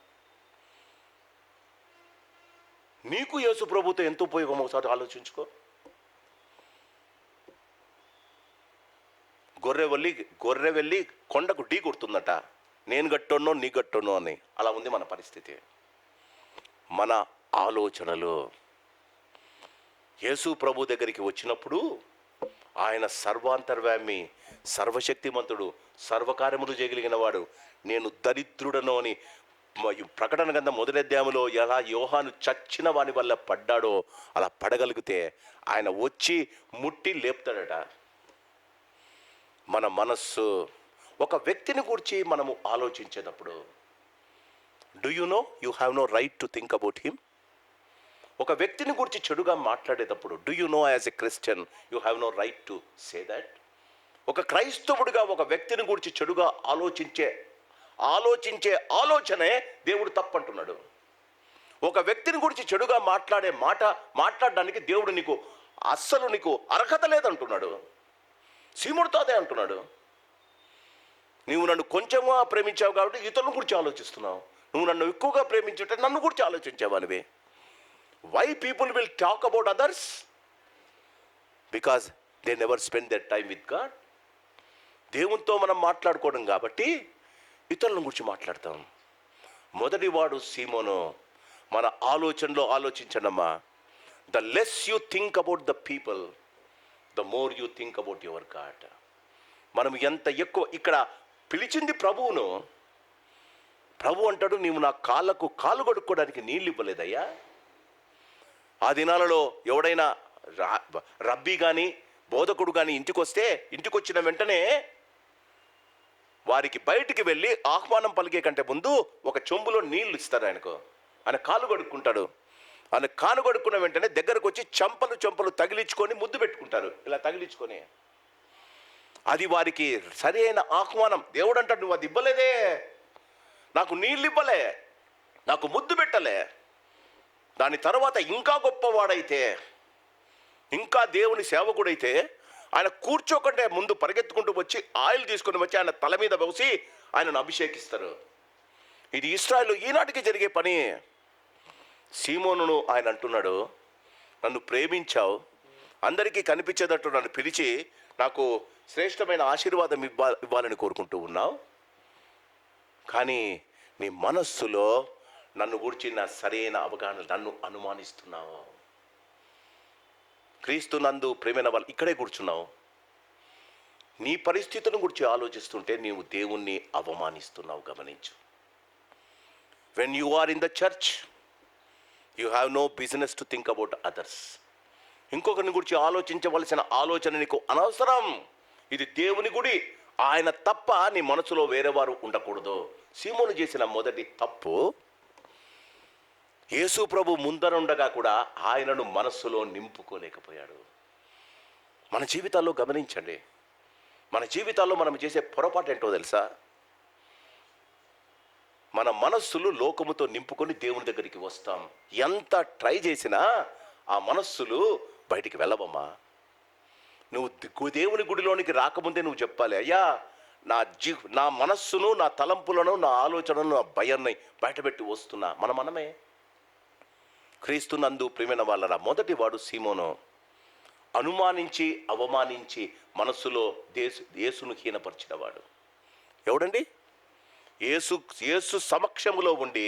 నీకు యేసు ప్రభుతో ఎంత ఉపయోగం ఒకసారి ఆలోచించుకో. గొర్రె వెళ్ళి కొండకు ఢీ కొడుతుందట, నేను గట్టోనో నీ గట్టోనో అని. అలా ఉంది మన పరిస్థితి, మన ఆలోచనలు. యేసు ప్రభు దగ్గరికి వచ్చినప్పుడు ఆయన సర్వాంతర్వ్యామి, సర్వశక్తిమంతుడు, సర్వకార్యములు చేయగలిగిన వాడు. నేను దరిద్రుడను అని ప్రకటన గ్రంథం మొదటి అధ్యాయంలో ఎలా యోహాను చచ్చిన వాని వల్ల పడ్డాడో అలా పడగలిగితే ఆయన వచ్చి ముట్టి లేపుతాడట. మన మనస్సు ఒక వ్యక్తిని గురించి మనము ఆలోచించేటప్పుడు, do you know you have no right to think about him. ఒక వ్యక్తిని గురించి చెడుగా మాట్లాడేటప్పుడు, do you know as a Christian you have no right to say that. ఒక క్రైస్తవుడిగా ఒక వ్యక్తిని గురించి చెడుగా ఆలోచించే ఆలోచనే దేవుడు తప్పంటున్నాడు. ఒక వ్యక్తిని గురించి చెడుగా మాట్లాడడానికి దేవుడు నీకు అర్హత లేదంటున్నాడు. సీముడితో అదే అంటున్నాడు. నువ్వు నన్ను కొంచెంగా ప్రేమించావు కాబట్టి ఇతరుల గురించి ఆలోచిస్తున్నావు. నువ్వు నన్ను ఎక్కువగా ప్రేమించుంటే నన్ను గురించి ఆలోచించేవానివే. Why people will talk about others? Because they never spend that time with God. దేవునితో మనం మాట్లాడుకోవడం కాబట్టి ఇతరుల గురించి మాట్లాడతాం. మొదటివాడు సీమోను. మన ఆలోచనలో ఆలోచించండమ్మా. The less you think about the people, the more you think about your God. మనం ఎంత ఎక్కువ ఇక్కడ పిలిచింది ప్రభువును. ప్రభు అంటాడు, నీవు నా కాళ్ళు కడుక్కోవడానికి నీళ్ళు ఇవ్వలేదయ్యా. ఆ దినాలలో ఎవడైనా రబ్బీ కానీ బోధకుడు కానీ ఇంటికి వచ్చిన వెంటనే వారికి బయటికి వెళ్ళి ఆహ్వానం పలికే కంటే ముందు ఒక చెంబులో నీళ్లు ఇస్తారు ఆయనకు. ఆయన కాలు కడుక్కుంటాడు. ఆయన కాలు కడుక్కున్న వెంటనే దగ్గరకు వచ్చి చెంపలు తగిలించుకొని ముద్దు పెట్టుకుంటారు. ఇలా తగిలించుకొని, అది వారికి సరి అయిన ఆహ్వానం. దేవుడు అంటాడు, నువ్వు అది ఇవ్వలేదే, నాకు నీళ్ళు ఇవ్వలే, నాకు ముద్దు పెట్టలే. దాని తర్వాత ఇంకా గొప్పవాడైతే, ఇంకా దేవుని సేవకుడైతే ఆయన కూర్చోకంటే ముందు పరిగెత్తుకుంటూ వచ్చి ఆయిల్ తీసుకొని వచ్చి ఆయన తల మీద పోసి ఆయనను అభిషేకిస్తారు. ఇది ఇశ్రాయేలు ఈనాటికి జరిగే పని. సీమోనును ఆయన అంటున్నాడు, నన్ను ప్రేమించావు, అందరికీ కనిపించేటట్టు నన్ను పిలిచి నాకు శ్రేష్టమైన ఆశీర్వాదం ఇవ్వాలని కోరుకుంటూ ఉన్నావు. కానీ నీ మనస్సులో నన్ను గురించి నా సరైన అవగాహన, నన్ను అనుమానిస్తున్నావు. క్రీస్తు నందు ప్రేమైన వాళ్ళు ఇక్కడే కూర్చున్నావు. నీ పరిస్థితులను గురించి ఆలోచిస్తుంటే నీవు దేవుణ్ణి అవమానిస్తున్నావు. గమనించు. When you are in the church you have no business to think about others. ఇంకొకరిని గురించి ఆలోచించవలసిన ఆలోచన నీకు అనవసరం. ఇది దేవుని గుడి, ఆయన తప్ప నీ మనసులో వేరేవారు ఉండకూడదు. సీమోను చేసిన మొదటి తప్పు, యేసు ప్రభు ముందరుండగా కూడా ఆయనను మనస్సులో నింపుకోలేకపోయాడు. మన జీవితాల్లో గమనించండి, మన జీవితాల్లో మనం చేసే పొరపాటు ఏంటో తెలుసా? మన మనస్సులు లోకముతో నింపుకొని దేవుని దగ్గరికి వస్తాం. ఎంత ట్రై చేసినా ఆ మనస్సులు బయటికి వెళ్ళవమ్మా. నువ్వు దేవుని గుడిలోనికి రాకముందే నువ్వు చెప్పాలి, అయ్యా నా మనస్సును, నా తలంపులను, నా ఆలోచనను, నా భయాన్ని బయటపెట్టి వస్తున్నా. మనమే. క్రీస్తు నందు ప్రియమైన వాళ్ళరా, మొదటి వాడు సీమోను. అనుమానించి అవమానించి మనస్సులో యేసును హీనపరిచినవాడు ఎవడండి? యేసు సమక్షములో ఉండి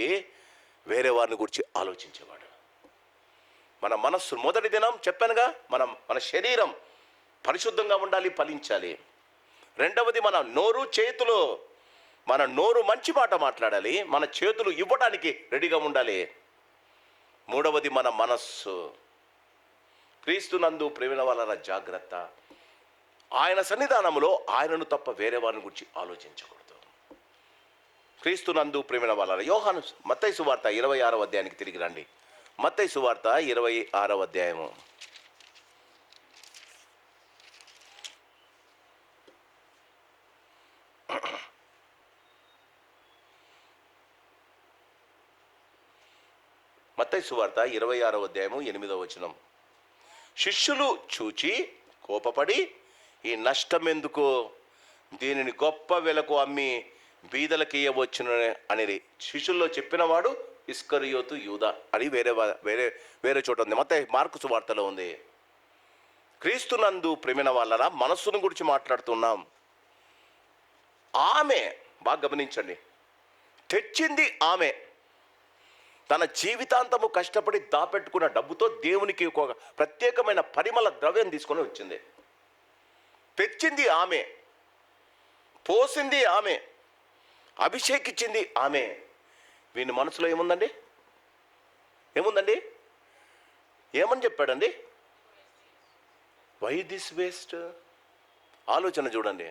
వేరే వారిని గురించి ఆలోచించేవాడు. మన మనస్సు మొదటి దినం చెప్పానుగా, మన శరీరం పరిశుద్ధంగా ఉండాలి, ఫలించాలి. రెండవది మన నోరు, చేతులు. మన నోరు మంచి మాట మాట్లాడాలి, మన చేతులు ఇవ్వడానికి రెడీగా ఉండాలి. మూడవది మన మనస్సు. క్రీస్తు నందు ప్రేమైన వాళ్ళ జాగ్రత్త. ఆయన సన్నిధానంలో ఆయనను తప్ప వేరే వారిని గురించి ఆలోచించకూడదు. క్రీస్తు నందు ప్రేమైన వాళ్ళ యోహాను మత్తయి సువార్త 26వ అధ్యాయానికి తిరిగి రండి. మత్తయి సువార్త 26వ అధ్యాయము. మత్తయి సువార్త 26వ అధ్యాయము 8వ వచనం. శిష్యులు చూచి కోపపడి, ఈ నష్టం ఎందుకు, దీనిని గొప్ప వెలకు అమ్మి బీదలకి ఇయ్యవచ్చును అనేది శిష్యుల్లో చెప్పినవాడు ఇస్కరియోతు యూదా అని వేరే చోట ఉంది. మత్తయి మార్కు సువార్తలో ఉంది. క్రీస్తు నందు ప్రేమైన వాళ్ళరా మనస్సును గురించి మాట్లాడుతున్నాం. ఆమె బాగా గమనించండి, తెచ్చింది ఆమె. తన జీవితాంతము కష్టపడి దాపెట్టుకున్న డబ్బుతో దేవునికి ఒక ప్రత్యేకమైన పరిమళ ద్రవ్యం తీసుకొని వచ్చింది. తెచ్చింది ఆమె, పోసింది ఆమె, అభిషేకించింది ఆమె. వీని మనసులో ఏముందండి? ఏముందండి? ఏమని చెప్పాడండి? Why this waste? ఆలోచన చూడండి.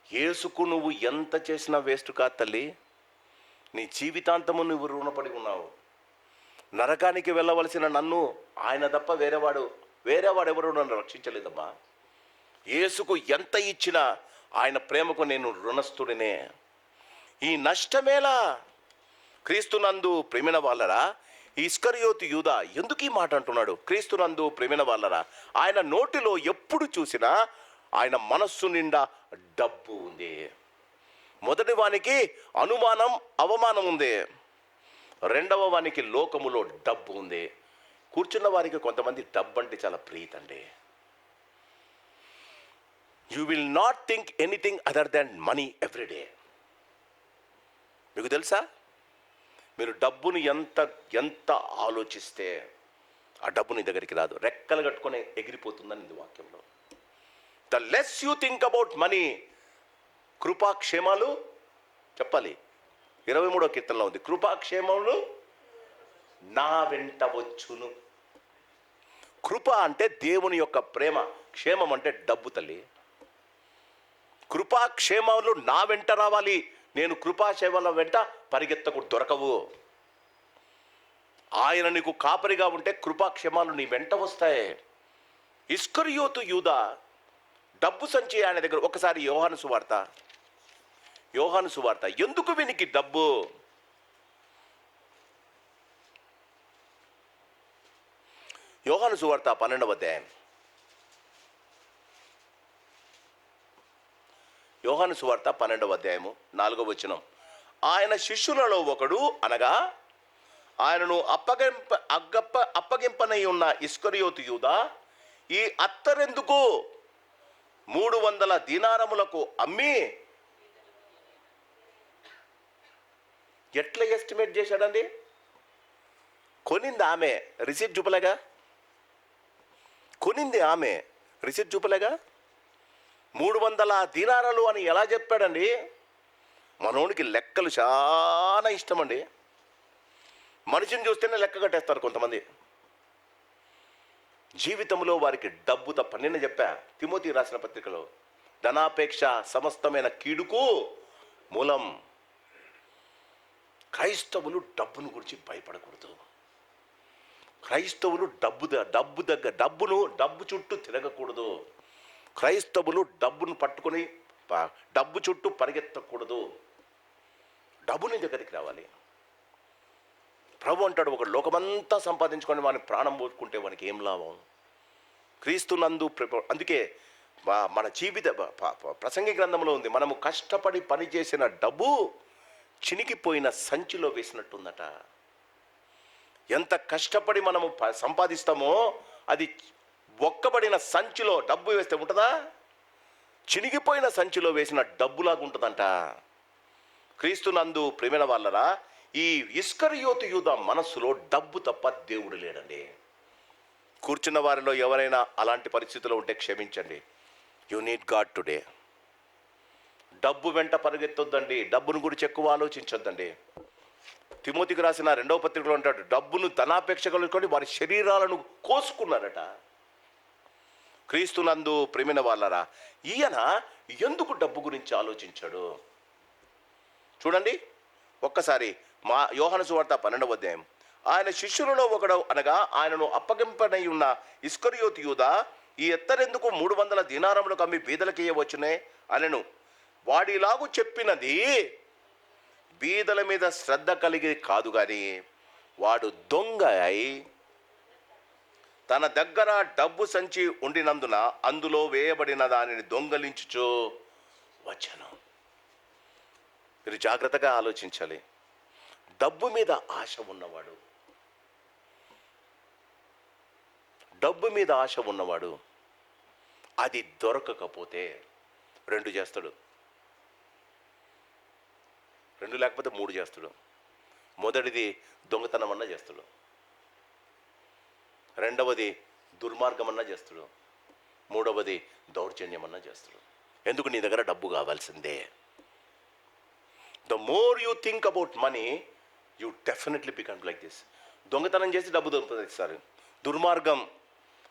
యేసుకు నువ్వు ఎంత చేసినా వేస్ట్ కాదు తల్లి. నీ జీవితాంతము నువ్వు రుణపడి ఉన్నావు. నరకానికి వెళ్ళవలసిన నన్ను ఆయన తప్ప వేరేవాడు ఎవరు నన్ను రక్షించలేదమ్మా. యేసుకు ఎంత ఇచ్చినా ఆయన ప్రేమకు నేను రుణస్థుడినే. ఈ నష్టమేలా? క్రీస్తునందు ప్రేమిన వాళ్ళరా, ఇస్కరియోతు యూదా ఎందుకు ఈ మాట అంటున్నాడు? క్రీస్తునందు ప్రేమిన వాళ్ళరా, ఆయన నోటిలో ఎప్పుడు చూసినా ఆయన మనస్సు నిండా డబ్బు ఉంది. మొదటి వానికి అనుమానం, అవమానం ఉంది. రెండవ వానికి లోకములో డబ్బు ఉంది. కూర్చున్న వారికి కొంతమంది డబ్బు అంటే చాలా ప్రీతండి. You will not think anything other than money everyday. మీకు తెలుసా, మీరు డబ్బును ఎంత ఆలోచిస్తే ఆ డబ్బు నీ దగ్గరికి రాదు, రెక్కలు కట్టుకొని ఎగిరిపోతుందని ఇది వాక్యంలో. The less you think about money, కృపాక్షేమాలు చెప్పాలి. 23వ కీర్తనలో ఉంది, కృపాక్షేమములు నా వెంట వచ్చును. కృప అంటే దేవుని యొక్క ప్రేమ, క్షేమం అంటే డబ్బు తల్లి. కృపాక్షేమాలు నా వెంట రావాలి. నేను కృపాక్షేమాల వెంట పరిగెత్తకు దొరకవు. ఆయన నీకు కాపరిగా ఉంటే కృపాక్షేమాలు నీ వెంట వస్తాయి. ఇస్కరియోతు యూదా డబ్బు సంచి ఆయన దగ్గర. ఒకసారి యోహాను సువార్త ఎందుకు వీనికి డబ్బు? యోహాను సువార్త 12వ అధ్యాయం. యోహాను సువార్త 12వ అధ్యాయము 4వ వచనం. ఆయన శిష్యులలో ఒకడు అనగా ఆయనను అప్పగింపనై ఉన్న ఇస్కరియోతు యూదా ఈ అత్తరెందుకు 300 దీనారములకు అమ్మి, ఎట్లా ఎస్టిమేట్ చేశాడండి? కొనింది ఆమె, రిసీప్ట్ చూపలేగా? కొనింది ఆమె, రిసీప్ట్ చూపలేగా? 300 దీనారాలు అని ఎలా చెప్పాడండి? మనోనికి లెక్కలు చాలా ఇష్టం అండి. మనిషిని చూస్తేనే లెక్క కట్టేస్తారు కొంతమంది. జీవితంలో వారికి డబ్బు తప్ప, నిన్న చెప్పా తిమోతి రాసిన పత్రికలో, ధనాపేక్ష సమస్తమైన కీడుకు మూలం. క్రైస్తవులు డబ్బును గురించి భయపడకూడదు. క్రైస్తవులు డబ్బు చుట్టూ తిరగకూడదు. క్రైస్తవులు డబ్బును పట్టుకొని డబ్బు చుట్టూ పరిగెత్తకూడదు. డబ్బుని దగ్గరికి రావాలి. ప్రభు అంటాడు, ఒక లోకమంతా సంపాదించుకొని వాని ప్రాణం పోసుకుంటే వానికి ఏం లాభం? క్రీస్తునందు అందుకే మన జీవిత ప్రసంగి గ్రంథంలో ఉంది, మనము కష్టపడి పనిచేసిన డబ్బు చినిగిపోయిన సంచిలో వేసినట్టుందట. ఎంత కష్టపడి మనము సంపాదిస్తామో అది ఒక్కబడిన సంచిలో డబ్బు వేస్తే ఉంటుందా? చినిగిపోయిన సంచిలో వేసిన డబ్బులాగా ఉంటుందంట. క్రీస్తునందు ప్రేమైన వాళ్ళరా, ఈ ఇస్కరియోతు యూదా మనస్సులో డబ్బు తప్ప దేవుడు లేడండి. కూర్చున్న వారిలో ఎవరైనా అలాంటి పరిస్థితిలో ఉంటే క్షమించండి. You need God today. డబ్బు వెంట పరిగెత్తొద్దండి. డబ్బును గురించి ఎక్కువ ఆలోచించొద్దండి. తిమోతికి రాసిన 2వ పత్రికలో అంటాడు, డబ్బును ధనాపేక్ష కలుగుకొని వారి శరీరాలను కోసుకున్నారట. క్రీస్తునందు ప్రేమిన వాళ్ళరా, ఈయన ఎందుకు డబ్బు గురించి ఆలోచించాడు? చూడండి ఒక్కసారి యోహాను సువార్త 12వ అధ్యాయం. ఆయన శిష్యులలో ఒకడు అనగా ఆయనను అప్పగింపనై ఉన్న ఇస్కరియోతు యూదా ఈ ఎత్తరెందుకు 300 దీనారములకు అమ్మి బీదలకు ఇయ్యవచ్చునే అనెను. వాడిలాగు చెప్పినది బీదల మీద శ్రద్ధ కలిగి కాదు కానీ వాడు దొంగ అయి తన దగ్గర డబ్బు సంచి ఉండినందున అందులో వేయబడిన దానిని దొంగలించుచు వచ్చాను. మీరు జాగ్రత్తగా ఆలోచించాలి. డబ్బు మీద ఆశ ఉన్నవాడు అది దొరకకపోతే 2 చేస్తాడు, 2 లేకపోతే 3 చేస్తాడు. మొదటిది దొంగతనం అన్నా చేస్తాడు, రెండవది దుర్మార్గం అన్నా చేస్తాడు, మూడవది దౌర్జన్యం అన్నా చేస్తాడు. ఎందుకు? నీ దగ్గర డబ్బు కావాల్సిందే. The more you think about money, you definitely become like this. దొంగతనం చేసి డబ్బు దొంగతిస్తారు. దుర్మార్గం.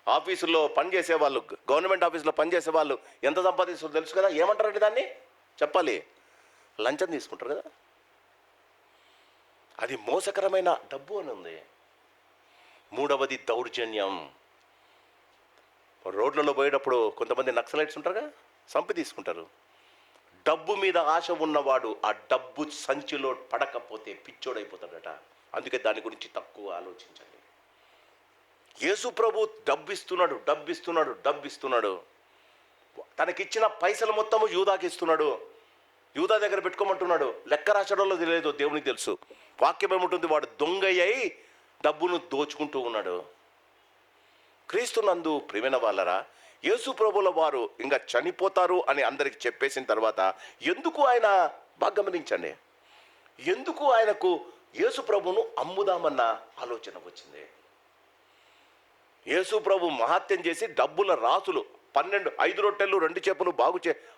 ఆఫీసుల్లో పనిచేసే వాళ్ళు, గవర్నమెంట్ ఆఫీసులో పనిచేసే వాళ్ళు ఎంత సంపాదిస్తారో తెలుసు కదా. ఏమంటారంటే దాన్ని చెప్పాలి, లంచం తీసుకుంటారు కదా. అది మోసకరమైన డబ్బు అని ఉంది. మూడవది దౌర్జన్యం. రోడ్లలో పోయేటప్పుడు కొంతమంది నక్సలైట్స్ ఉంటారు కదా, సంపి తీసుకుంటారు. డబ్బు మీద ఆశ ఉన్నవాడు ఆ డబ్బు సంచిలో పడకపోతే పిచ్చోడైపోతాడట. అందుకే దాని గురించి తక్కువ ఆలోచించండి. యేసు ప్రభు డబ్బిస్తున్నాడు, డబ్బిస్తున్నాడు, డబ్బిస్తున్నాడు. తనకిచ్చిన పైసలు మొత్తము యూదాకి ఇస్తున్నాడు. యూదా దగ్గర పెట్టుకోమంటున్నాడు. లెక్క రాచడంలో తెలియదు, దేవునికి తెలుసు. వాక్యం ఏముంటుంది? వాడు దొంగయ్యి డబ్బును దోచుకుంటూ ఉన్నాడు. క్రీస్తునందు ప్రియమైన వాళ్ళరా, యేసు ప్రభుల వారు ఇంకా చనిపోతారు అని అందరికి చెప్పేసిన తర్వాత ఎందుకు ఆయన, బాగా గమనించండి, ఎందుకు ఆయనకు యేసు ప్రభును అమ్ముదామన్న ఆలోచన వచ్చింది? యేసు ప్రభు మహాత్యం చేసి డబ్బుల రాసులు 12, 5 రొట్టెలు 2 చేపలు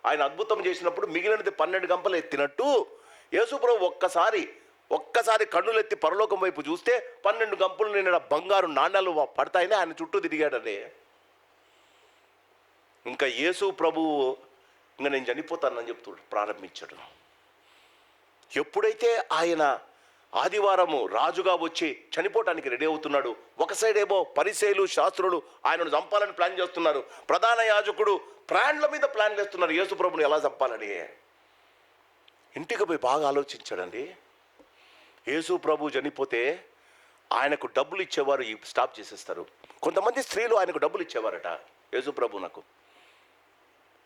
ఆయన అద్భుతం చేసినప్పుడు మిగిలినది 12 గంపలు ఎత్తినట్టు యేసు ప్రభు ఒక్కసారి కన్నులెత్తి పరలోకం వైపు చూస్తే 12 గంపలు నిండిన బంగారు నాణ్యాలు పడతాయని ఆయన చుట్టూ తిరిగాడని. ఇంకా యేసు ప్రభువు ఇంకా నేను చనిపోతానని చెప్తూ ప్రారంభించాడు. ఎప్పుడైతే ఆయన ఆదివారము రాజుగా వచ్చి చనిపోవటానికి రెడీ అవుతున్నాడు, ఒక సైడ్ ఏమో పరిసయ్యులు, శాస్త్రులు ఆయనను చంపాలని ప్లాన్ చేస్తున్నారు. ప్రధాన యాజకుడు ప్లాన్ల మీద ప్లాన్ చేస్తున్నారు యేసు ప్రభుని ఎలా చంపాలని. ఇంటికి పోయి బాగా ఆలోచించాడండి. యేసు ప్రభు చనిపోతే ఆయనకు డబ్బులు ఇచ్చేవారు స్టాప్ చేసేస్తారు. కొంతమంది స్త్రీలు ఆయనకు డబ్బులు ఇచ్చేవారట. యేసు ప్రభు నాకు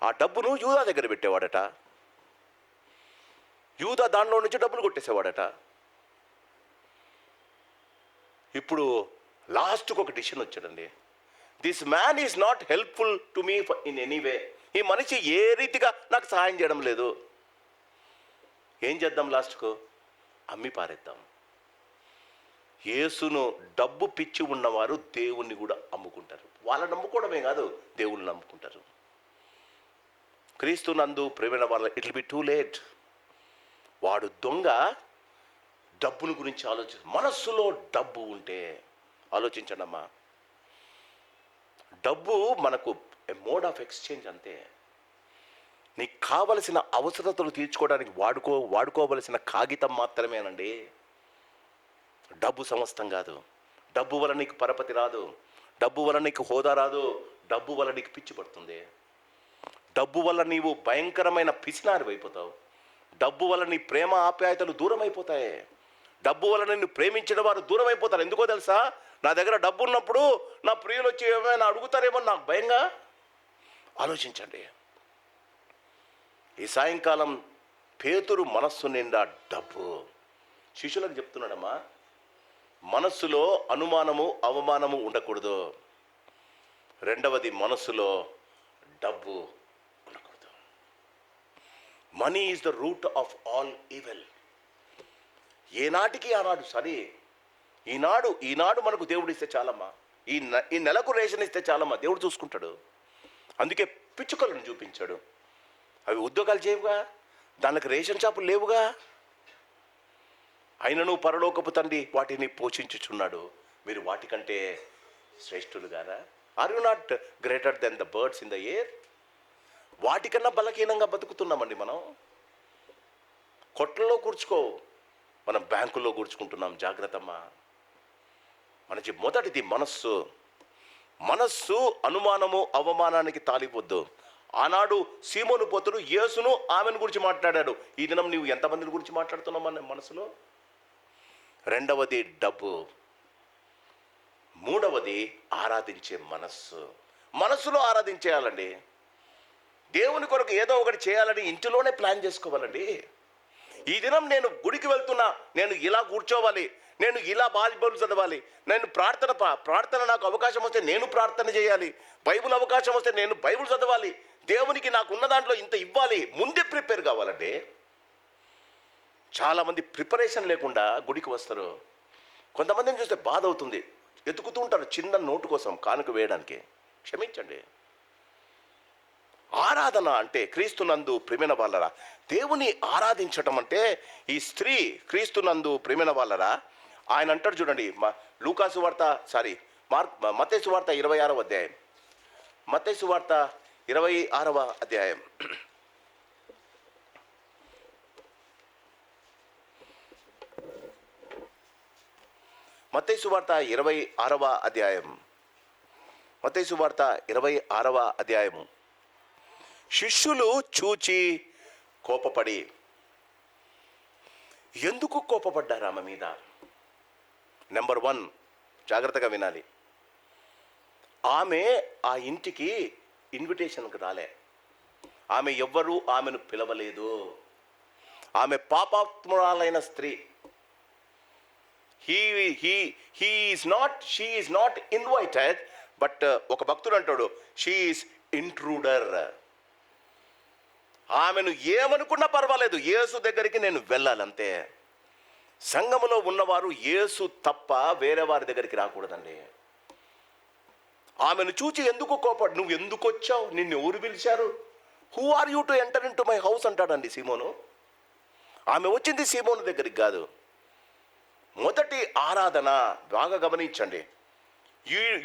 ఆ డబ్బును యూదా దగ్గర పెట్టేవాడట. యూదా దానిలో నుంచి డబ్బులు కొట్టేసేవాడట. ఇప్పుడు లాస్ట్కి ఒక డిసిషన్ వచ్చాడండి. This man is not helpful to me in any way. ఈ మనిషి ఏ రీతిగా నాకు సహాయం చేయడం లేదు. ఏం చేద్దాం? లాస్ట్కు అమ్మి పారేద్దాం. యేసును డబ్బు పిచ్చి ఉన్నవారు దేవుణ్ణి కూడా అమ్ముకుంటారు. వాళ్ళని నమ్ముకోవడమే కాదు, దేవుణ్ణి నమ్ముకుంటారు. క్రీస్తు నందు ప్రేమైన వాళ్ళ it will be too late. వాడు దొంగ డబ్బుల గురించి మనస్సులో డబ్బు ఉంటే ఆలోచించండి అమ్మా. డబ్బు మనకు ఏ మోడ్ ఆఫ్ ఎక్స్చేంజ్ అంతే. నీకు కావలసిన అవసరతలు తీర్చుకోవడానికి వాడుకోవలసిన కాగితం మాత్రమేనండి. డబ్బు సమస్తం కాదు. డబ్బు వల్ల నీకు పరపతి రాదు, డబ్బు వల్ల నీకు హోదా రాదు, డబ్బు వల్ల నీకు పిచ్చి పడుతుంది. డబ్బు వల్ల నీవు భయంకరమైన పిసినారి అయిపోతావు. డబ్బు వల్ల నీ ప్రేమ ఆప్యాయతలు దూరం అయిపోతాయి. డబ్బు వల్ల నిన్ను ప్రేమించిన వారు దూరం అయిపోతారు. ఎందుకో తెలుసా? నా దగ్గర డబ్బు ఉన్నప్పుడు నా ప్రియులు వచ్చి ఏమైనా అడుగుతారేమో నాకు భయంగా. ఆలోచించండి. ఈ సాయంకాలం పేతురు మనస్సు నిండా డబ్బు. శిష్యులకు చెప్తున్నాడమ్మా, మనస్సులో అనుమానము అవమానము ఉండకూడదు. రెండవది, మనస్సులో డబ్బు ఉండకూడదు. Money is the root of all evil. ఏనాటికి ఆనాడు సరే, ఈనాడు మనకు దేవుడు ఇస్తే చాలమ్మా. ఈ నెలకు రేషన్ ఇస్తే చాలమ్మా, దేవుడు చూసుకుంటాడు. అందుకే పిచ్చుకలను చూపించాడు. అవి ఉద్యోగాలు చేయవుగా, దానికి రేషన్ షాపులు లేవుగా. అయినను పరలోకపు తండ్రి వాటిని పోషించుచున్నాడు. మీరు వాటికంటే శ్రేష్ఠులు గారా? Are you not greater than the birds in the air? వాటికన్నా బలహీనంగా బతుకుతున్నామండి మనం. కొట్లలో కూర్చుకో, మనం బ్యాంకుల్లో కూర్చుకుంటున్నాం. జాగ్రత్తమ్మా. మనకి మొదటిది మనస్సు అనుమానము అవమానానికి తాలిపోద్దు. ఆనాడు సీమోను పోతుడు యేసును ఆమెను గురించి మాట్లాడాడు. ఈ దినం నీవు ఎంతమందిని గురించి మాట్లాడుతున్నావు మన మనసులో? రెండవది డబ్బు. మూడవది ఆరాధించే మనస్సులో ఆరాధించేయాలండి. దేవుని కొరకు ఏదో ఒకటి చేయాలని ఇంటిలోనే ప్లాన్ చేసుకోవాలండి. ఈ దినం నేను గుడికి వెళ్తున్నా, నేను ఇలా కూర్చోవాలి, నేను ఇలా బైబిల్ చదవాలి, నేను ప్రార్థన నాకు అవకాశం వస్తే నేను ప్రార్థన చేయాలి, బైబిల్ అవకాశం వస్తే నేను బైబిల్ చదవాలి, దేవునికి నాకు ఉన్న దాంట్లో ఇంత ఇవ్వాలి, ముందే ప్రిపేర్ కావాలంటే చాలామంది ప్రిపరేషన్ లేకుండా గుడికి వస్తారు. కొంతమందిని చూస్తే బాధ అవుతుంది, ఎతుకుతూ ఉంటారు చిన్న నోటు కోసం కానుక వేయడానికి. క్షమించండి. ఆరాధన అంటే క్రీస్తునందు ప్రియమైన వాళ్ళరా, దేవుని ఆరాధించటం అంటే, ఈ స్త్రీ క్రీస్తునందు ప్రియమైన వాళ్ళరా, ఆయన అంటాడు చూడండి, లూకాసు వార్త మత్తయి సువార్త 26వ అధ్యాయం, మత్తయి సువార్త 26వ అధ్యాయం, మత్తయి సువార్త 26వ అధ్యాయం, మత్తయి సువార్త 26వ అధ్యాయము. శిష్యులు చూచి కోపపడి. ఎందుకు కోపపడ్డారు ఆమె మీద? నెంబర్ 1, జాగ్రత్తగా వినాలి. ఆమె ఆ ఇంటికి ఇన్విటేషన్కి రాలే. ఆమె ఎవ్వరూ ఆమెను పిలవలేదు. ఆమె పాపాత్మురాలైన స్త్రీ. She is not invited, but ఒక భక్తుడు అంటాడు, షీ ఈజ్ ఇంట్రూడర్. ఆమెను ఏమనుకున్నా పర్వాలేదు, యేసు దగ్గరికి నేను వెళ్ళాలంతే. సంఘములో ఉన్నవారు యేసు తప్ప వేరే వారి దగ్గరికి రాకూడదండి. ఆమెను చూచి ఎందుకు కోపడు? నువ్వు ఎందుకు వచ్చావు? నిన్ను ఎవరు పిలిచారు? Who are you to enter into my house అంటాడండి సీమోను. ఆమె వచ్చింది సీమోను దగ్గరికి కాదు. మొదటి ఆరాధన బాగా గమనించండి.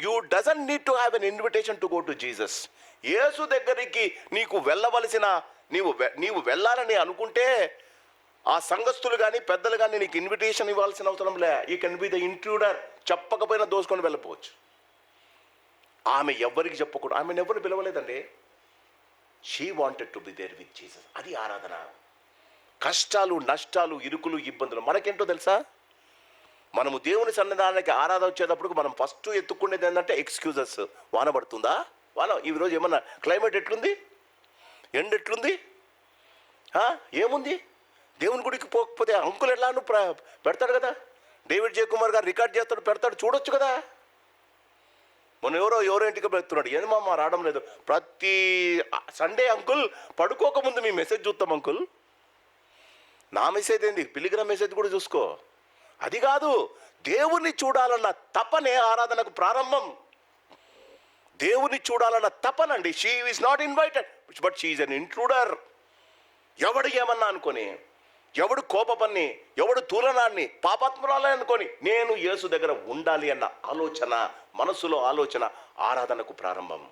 You doesn't need to have an invitation to go to Jesus. యేసు దగ్గరికి నీకు వెళ్ళవలసిన, నీవు వెళ్ళాలని అనుకుంటే ఆ సంఘస్థులు కానీ పెద్దలు కానీ నీకు ఇన్విటేషన్ ఇవ్వాల్సిన అవసరం లే. You can be the intruder. చెప్పకపోయినా దోసుకొని వెళ్ళిపోవచ్చు. ఆమె ఎవరికి చెప్పకూడదు. ఆమెను ఎవరు పిలవలేదండి. She wanted to be there with Jesus. అది ఆరాధన. కష్టాలు, నష్టాలు, ఇరుకులు, ఇబ్బందులు మనకేంటో తెలుసా? మనము దేవుని సన్నిధానానికి ఆరాధన వచ్చేటప్పుడు మనం ఫస్ట్ ఎత్తుక్కునేది ఏంటంటే ఎక్స్క్యూజెస్. వాన పడుతుందా? ఈరోజు ఏమన్నా క్లైమేట్ ఎట్లుంది? ఎండ ఎట్లుంది? ఏముంది? దేవుని గుడికి పోకపోతే అంకుల్ ఎట్లాను పెడతాడు కదా, డేవిడ్ జే కుమార్ గారు రికార్డ్ చేస్తాడు, పెడతాడు, చూడొచ్చు కదా. మొన్న ఎవరో ఇంటికి పెడుతున్నాడు, ఏది మా రావడం లేదు. ప్రతి సండే అంకుల్ పడుకోకముందు మీ మెసేజ్ చూస్తాం అంకుల్. నా మెసేజ్ ఏంది? పిలిగ్రామ్ మెసేజ్ కూడా చూసుకో. అది కాదు, దేవుణ్ణి చూడాలన్న తపనే ఆరాధనకు ప్రారంభం. దేవుని చూడాలన్న తపనండి. She is not invited, but she is an intruder. ఎవడు ఏమన్నా అనుకొని, ఎవడు కోపపన్ని, ఎవడు తూలనాన్ని, పాపాత్మురాలని అనుకొని నేను యేసు దగ్గర ఉండాలి అన్న ఆలోచన, మనసులో ఆలోచన ఆరాధనకు ప్రారంభం.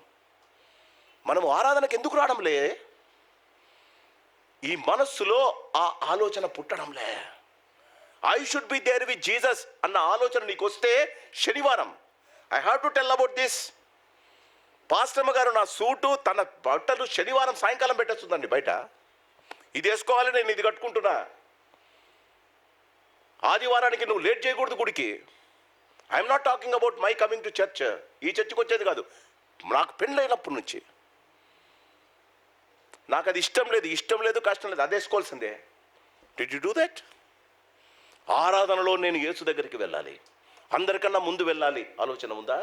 మనం ఆరాధనకు ఎందుకు రావడంలే? ఈ మనస్సులో ఆ ఆలోచన పుట్టడంలే. I should be there with Jesus అన్న ఆలోచన నీకు వస్తే శనివారం, I have to tell about this. పాస్టమ్మ గారు నా సూటు, తన బట్టలు శనివారం సాయంకాలం పెట్టేస్తుందండి బయట. ఇది వేసుకోవాలి, నేను ఇది కట్టుకుంటున్నా. ఆదివారానికి నువ్వు లేట్ చేయకూడదు గుడికి. I'm not talking about my coming to church. ఈ చర్చికి వచ్చేది కాదు. నాకు పెళ్ళైనప్పటి నుంచి నాకు అది ఇష్టం లేదు, కష్టం లేదు, అది వేసుకోవాల్సిందే. Did you do that? ఆరాధనలో నేను యేసు దగ్గరికి వెళ్ళాలి, అందరికన్నా ముందు వెళ్ళాలి ఆలోచన ఉందా?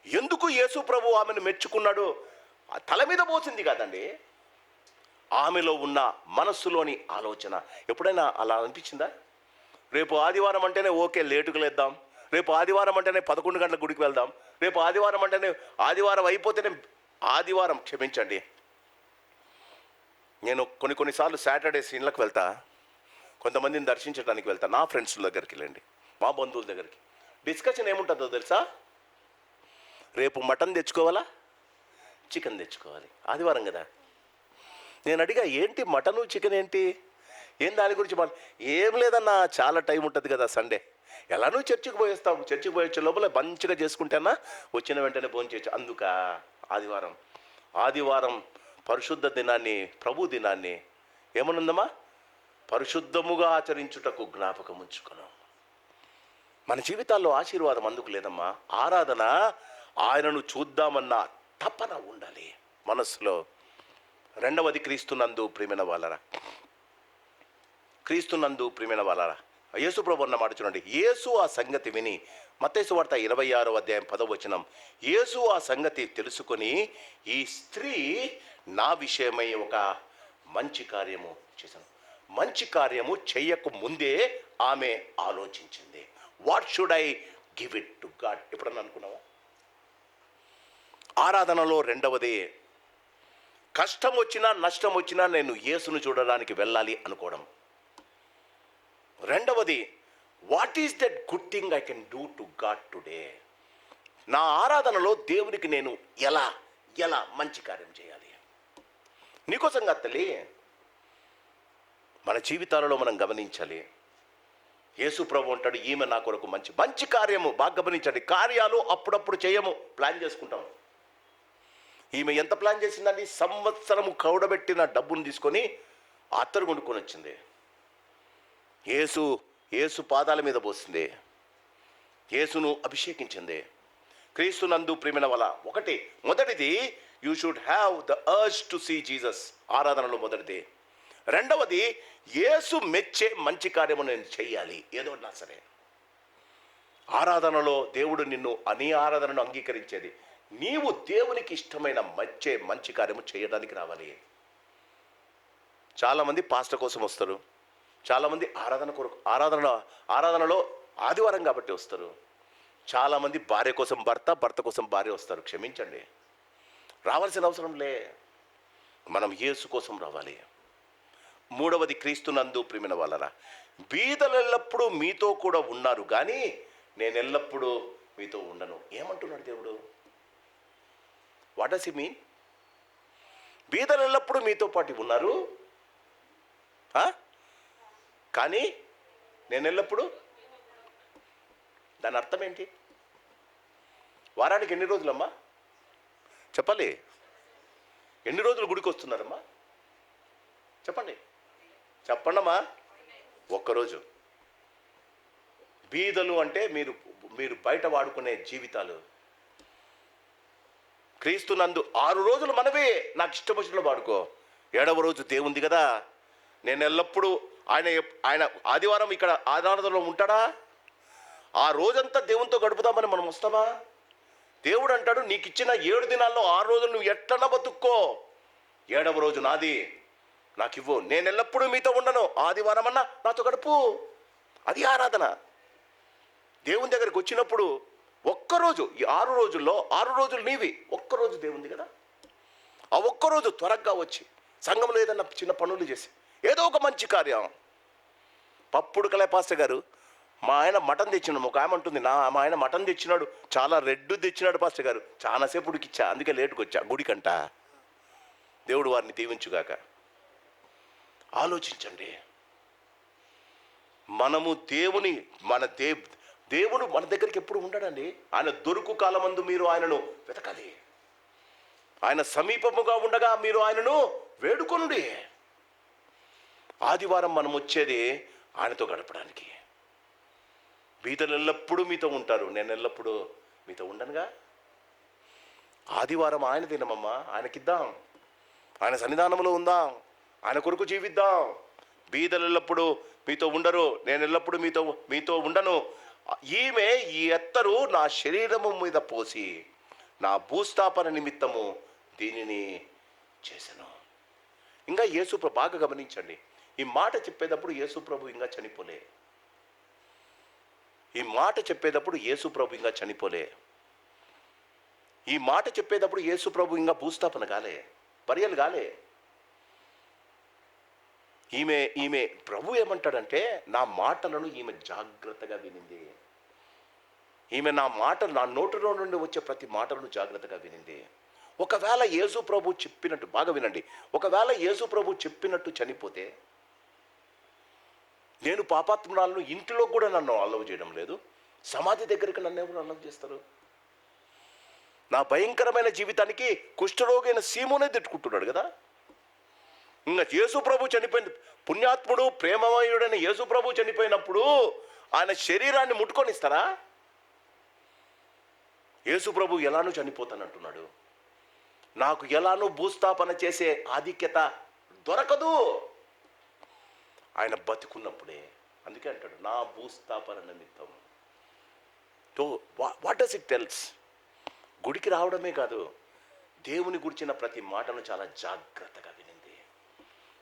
ఎందుకు యేసు ప్రభు ఆమెను మెచ్చుకున్నాడు? తల మీద పోసింది కాదండి, ఆమెలో ఉన్న మనస్సులోని ఆలోచన. ఎప్పుడైనా అలా అనిపించిందా? రేపు ఆదివారం అంటేనే ఓకే లేటుకు లేద్దాం, రేపు ఆదివారం అంటేనే 11 గంటల గుడికి వెళ్దాం, రేపు ఆదివారం అంటేనే ఆదివారం అయిపోతేనే ఆదివారం. క్షమించండి, నేను కొన్నిసార్లు సాటర్డేస్ ఇళ్ళకి వెళ్తా, కొంతమందిని దర్శించడానికి వెళ్తా, నా ఫ్రెండ్స్ దగ్గరికి వెళ్ళండి, మా బంధువుల దగ్గరికి. డిస్కషన్ ఏముంటుందో తెలుసా? రేపు మటన్ తెచ్చుకోవాలా, చికెన్ తెచ్చుకోవాలి, ఆదివారం కదా. నేను అడిగా, ఏంటి మటను చికెన్ ఏంటి, ఏం దాని గురించి? ఏం లేదన్నా, చాలా టైం ఉంటుంది కదా సండే. ఎలానూ చర్చికి పోయేస్తాం, చర్చికి పోయొచ్చే లోపల మంచిగా చేసుకుంటేనా వచ్చిన వెంటనే ఫోన్ చేయొచ్చు. అందుక ఆదివారం పరిశుద్ధ దినాన్ని, ప్రభు దినాన్ని ఏమనుందమ్మా? పరిశుద్ధముగా ఆచరించుటకు జ్ఞాపకం ఉంచుకున్నాం. మన జీవితాల్లో ఆశీర్వాదం అందుకు లేదమ్మా. ఆరాధన ఆయనను చూద్దామన్న తపన ఉండాలి మనస్సులో. రెండవది, క్రీస్తునందు ప్రియమైన వాళ్ళరా, క్రీస్తునందు ప్రియమైన వాళ్ళరా, యేసు ప్రభు అన్న మాట చూడండి. యేసు ఆ సంగతి విని, మత్తయి సువార్త 26వ అధ్యాయం 10వ వచనం, యేసు ఆ సంగతి తెలుసుకొని, ఈ స్త్రీ నా విషయమై ఒక మంచి కార్యము చేశాను. మంచి కార్యము చెయ్యక ముందే ఆమె ఆలోచించింది. What should I give it to God? ఎప్పుడన్నా అనుకున్నావా? ఆరాధనలో రెండవది, కష్టం వచ్చినా నష్టం వచ్చినా నేను యేసును చూడడానికి వెళ్ళాలి అనుకోవడం. రెండవది, what is that good thing I can do to God today? నా ఆరాధనలో దేవునికి నేను ఎలా ఎలా మంచి కార్యం చేయాలి? నీకోసం కాదు తల్లి, మన జీవితాలలో మనం గమనించాలి. యేసు ప్రభు అంటాడు, ఈమె నా కొరకు మంచి మంచి కార్యము. బాగా గమనించండి, కార్యాలు అప్పుడప్పుడు చేయము, ప్లాన్ చేసుకుంటాం. ఈమె ఎంత ప్లాన్ చేసిందండి? సంవత్సరము కౌడబెట్టిన డబ్బును తీసుకొని అత్తరు కొనుక్కొని వచ్చింది. యేసు పాదాల మీద పోసింది, యేసును అభిషేకించింది. క్రీస్తునందు ప్రియమైన వల్ల మొదటిది, you should have the urge to see Jesus. ఆరాధనలో మొదటిది. రెండవది, యేసు మెచ్చే మంచి కార్యము నేను చెయ్యాలి, ఏదో నా సరే. ఆరాధనలో దేవుడు నీ ఆరాధనను అంగీకరించేది నీవు దేవునికి ఇష్టమైన మంచి కార్యము చేయడానికి రావాలి. చాలామంది పాస్టర్ కోసం వస్తారు, చాలామంది ఆరాధనలో ఆదివారం కాబట్టి వస్తారు. చాలామంది భార్య కోసం భర్త కోసం భార్య వస్తారు. క్షమించండి, రావాల్సిన అవసరం లే. మనం యేసు కోసం రావాలి. మూడవది, క్రీస్తునందు ప్రియమైన వాళ్ళరా, బీదలెల్లప్పుడూ మీతో కూడా ఉన్నారు కానీ నేను ఎల్లప్పుడూ మీతో ఉండను. ఏమంటున్నాడు దేవుడు? What does he mean? బీదలెల్లప్పుడూ మీతో పాటు ఉన్నారు కానీ నేను ఎల్లప్పుడూ, దాని అర్థం ఏంటి? వారానికి ఎన్ని రోజులమ్మా చెప్పాలి? ఎన్ని రోజులు గుడికి వస్తున్నారమ్మా చెప్పండమ్మా. ఒక్కరోజు. బీదలు అంటే మీరు బయట వాడుకునే జీవితాలు. క్రీస్తునందు 6 రోజులు మనవే నాకు ఇష్టం వచ్చినట్లు వాడుకో. 7వ రోజు దేవుంది కదా. నేను ఎల్లప్పుడూ ఆయన ఆదివారం ఇక్కడ ఆరాధనలో ఉంటాడా? ఆ రోజంతా దేవునితో గడుపుదామని మనం వస్తామా? దేవుడు అంటాడు, నీకు ఇచ్చిన 7 దినాల్లో 6 రోజులు నువ్వు ఎట్లన్నా బతుక్కో, 7వ రోజు నాది, నాకు ఇవ్వు. నేను ఎల్లప్పుడూ మీతో ఉండను, ఆదివారం అన్నా నాతో గడుపు. అది ఆరాధన. దేవుని దగ్గరికి వచ్చినప్పుడు ఒక్కరోజు, ఈ 6 రోజుల్లో 6 రోజులు నీవి, ఒక్కరోజు దేవుంది కదా. ఆ ఒక్కరోజు త్వరగా వచ్చి సంఘంలో ఏదన్నా చిన్న పనులు చేసి ఏదో ఒక మంచి కార్యం. పప్పుడు కలే పాస్టర్ గారు, మా ఆయన మటన్ తెచ్చినాడు. ఒక ఆమె అంటుంది, మా ఆయన మటన్ తెచ్చినాడు, చాలా రెడ్డు తెచ్చినాడు పాస్టర్ గారు, చాలాసేపు ఉడికిచ్చా, అందుకే లేటుకు వచ్చా గుడికంట. దేవుడు వారిని దీవించుగాక. ఆలోచించండి, మనము దేవుడు మన దగ్గరికి ఎప్పుడు ఉండడండి. ఆయన దొరుకు కాలమందు మీరు ఆయనను వెతకాలి. ఆయన సమీపముగా ఉండగా మీరు ఆయనను వేడుకొనుడి. ఆదివారం మనం వచ్చేది ఆయనతో గడపడానికి. బీదలు ఎల్లప్పుడూ మీతో ఉంటారు, నేను ఎల్లప్పుడూ మీతో ఉండనుగా. ఆదివారం ఆయన దినమమ్మా, ఆయనకిద్దాం, ఆయన సన్నిధానంలో ఉందాం, ఆయన కొరకు జీవిద్దాం. బీదలు ఎల్లప్పుడూ మీతో ఉండరు, నేను ఎల్లప్పుడూ మీతో ఉండను. ఈమె ఈ ఎత్తరు నా శరీరము మీద పోసి నా భూస్థాపన నిమిత్తము దీనిని చేశాను. ఇంకా యేసుప్రభు, బాగా గమనించండి, ఈ మాట చెప్పేటప్పుడు యేసుప్రభు ఇంకా చనిపోలే. ఈ మాట చెప్పేటప్పుడు యేసుప్రభు ఇంకా చనిపోలే. ఈ మాట చెప్పేటప్పుడు యేసుప్రభు ఇంకా భూస్థాపన కాలే, బరియలు కాలే. ఈమె ప్రభు ఏమంటాడంటే, నా మాటలను ఈమె జాగ్రత్తగా వినింది. ఈమె నా నోటిలో నుండి వచ్చే ప్రతి మాటలను జాగ్రత్తగా వినింది. ఒకవేళ యేసు ప్రభు చెప్పినట్టు, బాగా వినండి, ఒకవేళ యేసు ప్రభు చెప్పినట్టు చనిపోతే, నేను పాపాత్మురాలను, ఇంటిలో కూడా నన్ను అల్లవ చేయడం లేదు, సమాధి దగ్గరికి నన్ను ఎవరు అల్లవ చేస్తారు? నా భయంకరమైన జీవితానికి కుష్ఠరోగైన సీమోనే తిట్టుకుంటున్నాడు కదా. ఇంకా యేసు ప్రభు చనిపోయింది, పుణ్యాత్ముడు ప్రేమమయుడైన యేసు ప్రభు చనిపోయినప్పుడు ఆయన శరీరాన్ని ముట్టుకొని ఇస్తారా? యేసు ప్రభు ఎలానూ చనిపోతానంటున్నాడు. నాకు ఎలానూ భూస్థాపన చేసే ఆధిక్యత దొరకదు ఆయన బతికున్నప్పుడే. అందుకే అంటాడు, నా భూస్థాపన నిమిత్తం. What does it tells? గుడికి రావడమే కాదు, దేవుని గురించిన ప్రతి మాటను చాలా జాగ్రత్తగా వినింది.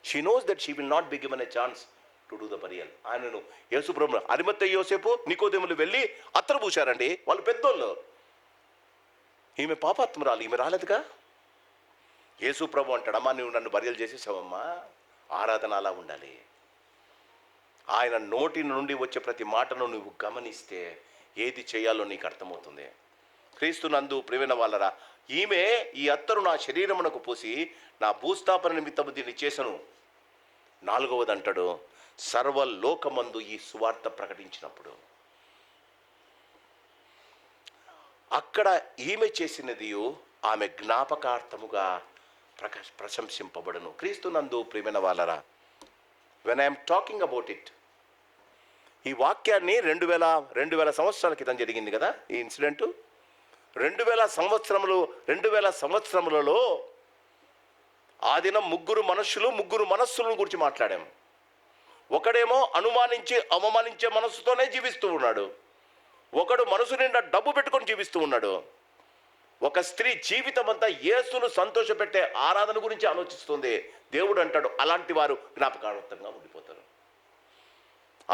She knows that she will not be given a chance to do the burial. ఆయనను యేసుప్రభు అరిమత్తయి యోసేపు నికోదేములు వెళ్ళి అత్తరు పూశారండి. వాళ్ళు పెద్దోళ్ళు. ఈమె పాపాత్మురాలు, ఈమె రాలేదుగా. యేసుప్రభు అంటాడు, అమ్మా నువ్వు నన్ను బరియలు చేసేసావమ్మా. ఆరాధన అలా ఉండాలి. ఆయన నోటి నుండి వచ్చే ప్రతి మాటను నువ్వు గమనిస్తే ఏది చేయాలో నీకు అర్థమవుతుంది. క్రీస్తు నందు ప్రియమైన వాళ్ళరా, ఈమె ఈ అత్తరు నా శరీరమునకు పూసి నా భూస్థాపన నిమిత్తము దీన్ని చేసను. 4వది అంటాడు, సర్వలోకమందు ఈ సువార్త ప్రకటించినప్పుడు. అక్కడ ఈమె చేసినది ఆమె జ్ఞాపకార్థముగా ప్రశంసింపబడును. క్రీస్తు నందు ప్రియమైన వాళ్ళరా, when I'm talking about it, ఈ వాక్యాన్ని 2000 సంవత్సరాల క్రితం జరిగింది కదా ఈ ఇన్సిడెంటు. 2000 సంవత్సరములలో ఆ దినం ముగ్గురు మనస్సులను గురించి మాట్లాడాం. ఒకడేమో అనుమానించి అవమానించే మనస్సుతోనే జీవిస్తూ ఉన్నాడు. ఒకడు మనసు నిండా డబ్బు పెట్టుకొని జీవిస్తూ ఉన్నాడు. ఒక స్త్రీ జీవితం అంతా యేసును సంతోషపెట్టే ఆరాధన గురించి ఆలోచిస్తుంది. దేవుడు అంటాడు, అలాంటి వారు జ్ఞాపకార్థంగా ఉండిపోతారు.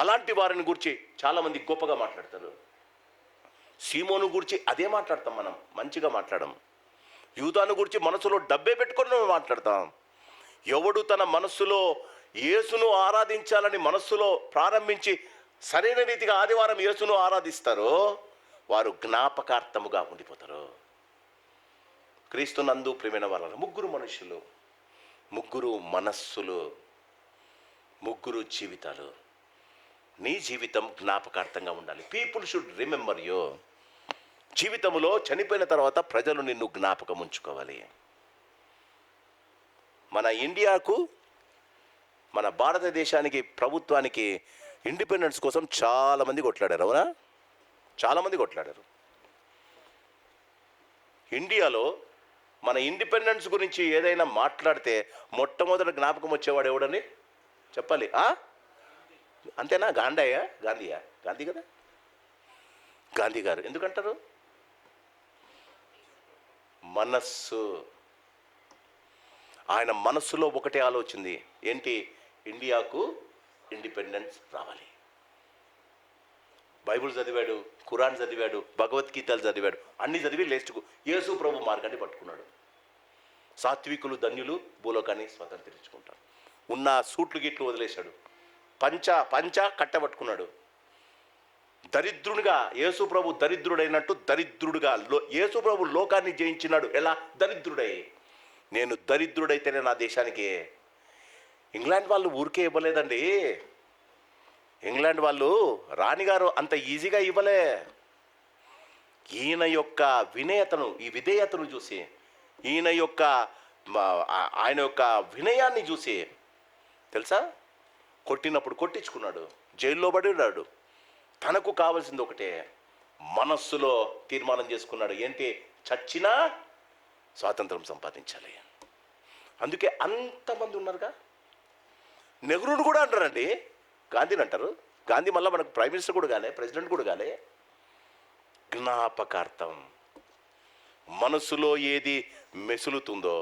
అలాంటి వారిని గురించి చాలామంది గొప్పగా మాట్లాడతారు. సీమోను గురించి అదే మాట్లాడతాం మనం, మంచిగా మాట్లాడడం. యూదాను గురించి మనసులో డబ్బే పెట్టుకొని మాట్లాడతాం. ఎవడు తన మనస్సులో యేసును ఆరాధించాలని మనస్సులో ప్రారంభించి సరైన రీతిగా ఆదివారం యేసును ఆరాధిస్తారో వారు జ్ఞాపకార్థముగా ఉండిపోతారు. క్రీస్తు నందు ప్రియమైన వాళ్ళ ముగ్గురు మనుషులు, ముగ్గురు మనస్సులు, ముగ్గురు జీవితాలు. నీ జీవితం జ్ఞాపకార్థంగా ఉండాలి. People should remember you. జీవితంలో చనిపోయిన తర్వాత ప్రజలు నిన్ను జ్ఞాపకం ఉంచుకోవాలి. మన ఇండియాకు, మన భారతదేశానికి, ప్రభుత్వానికి ఇండిపెండెన్స్ కోసం చాలామంది కొట్లాడారు. అవునా? చాలామంది కొట్లాడారు. ఇండియాలో మన ఇండిపెండెన్స్ గురించి ఏదైనా మాట్లాడితే మొట్టమొదటి జ్ఞాపకం వచ్చేవాడు ఎవడని చెప్పాలి? అంతేనా? గాంధీ కదా. గాంధీ గారు ఎందుకంటారు? మనస్సు. ఆయన మనస్సులో ఒకటే ఆలోచన ఏంటి? ఇండియాకు ఇండిపెండెన్స్ రావాలి. బైబుల్ చదివాడు, ఖురాన్ చదివాడు, భగవద్గీతలు చదివాడు, అన్ని చదివి లేస్టుకు యేసు ప్రభు మార్గాన్ని పట్టుకున్నాడు. సాత్వికులు ధన్యులు భూలోకాన్ని స్వతంత్రించుకుంటారు. ఉన్న సూట్లు గిట్లు వదిలేశాడు. పంచ కట్టబట్టుకున్నాడు. దరిద్రునిగా యేసు ప్రభు దరిద్రుడైనట్టు దరిద్రుడుగా యేసు ప్రభు లోకాన్ని జయించినాడు. ఎలా? దరిద్రుడై. నేను దరిద్రుడైతేనే నా దేశానికి. ఇంగ్లాండ్ వాళ్ళు ఊరికే ఇవ్వలేదండి. ఇంగ్లాండ్ వాళ్ళు రాణిగారు అంత ఈజీగా ఇవ్వలే. ఈయన యొక్క విధేయతను చూసి, ఆయన యొక్క వినయాన్ని చూసి తెలుసా, కొట్టినప్పుడు కొట్టించుకున్నాడు, జైల్లో పడి ఉన్నాడు. తనకు కావాల్సింది ఒకటే, మనస్సులో తీర్మానం చేసుకున్నాడు. ఏంటి? చచ్చినా స్వాతంత్రం సంపాదించాలి. అందుకే అంతమంది ఉన్నారుగా. నెహ్రూను కూడా అంటారండి, గాంధీని అంటారు. గాంధీ మళ్ళీ మనకు ప్రైమ్ మినిస్టర్ కూడా కాలే, ప్రెసిడెంట్ కూడా కాలే. జ్ఞాపకార్థం. మనసులో ఏది మెసులుతుందో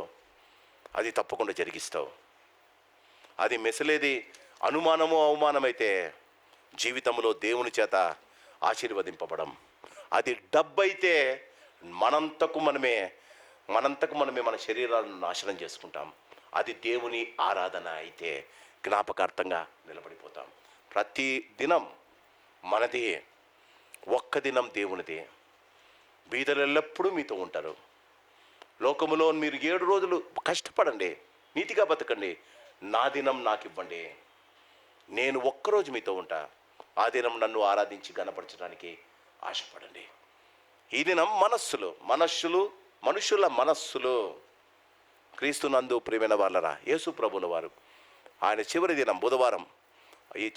అది తప్పకుండా జరిగిస్తావు. అది మెసలేది అనుమానము అవమానమైతే జీవితంలో దేవుని చేత ఆశీర్వదింపబడం. అది డబ్బైతే మనంతకు మనమే మన శరీరాలను నాశనం చేసుకుంటాం. అది దేవుని ఆరాధన అయితే జ్ఞాపకార్థంగా నిలబడిపోతాం. ప్రతి దినం మనది, ఒక్క దినం దేవునిది. బీదలు ఎల్లప్పుడూ మీతో ఉంటారు. లోకములో మీరు 7 రోజులు కష్టపడండి, నీతిగా బతకండి. నా దినం నాకు ఇవ్వండి. నేను ఒక్కరోజు మీతో ఉంటా. ఆ దినం నన్ను ఆరాధించి గణపరచడానికి ఆశపడండి. ఈ దినం మనుషుల మనస్సులు. క్రీస్తు నందు ప్రియమైన వాళ్ళరా, యేసు ప్రభుల వారు ఆయన చివరి దినం బుధవారం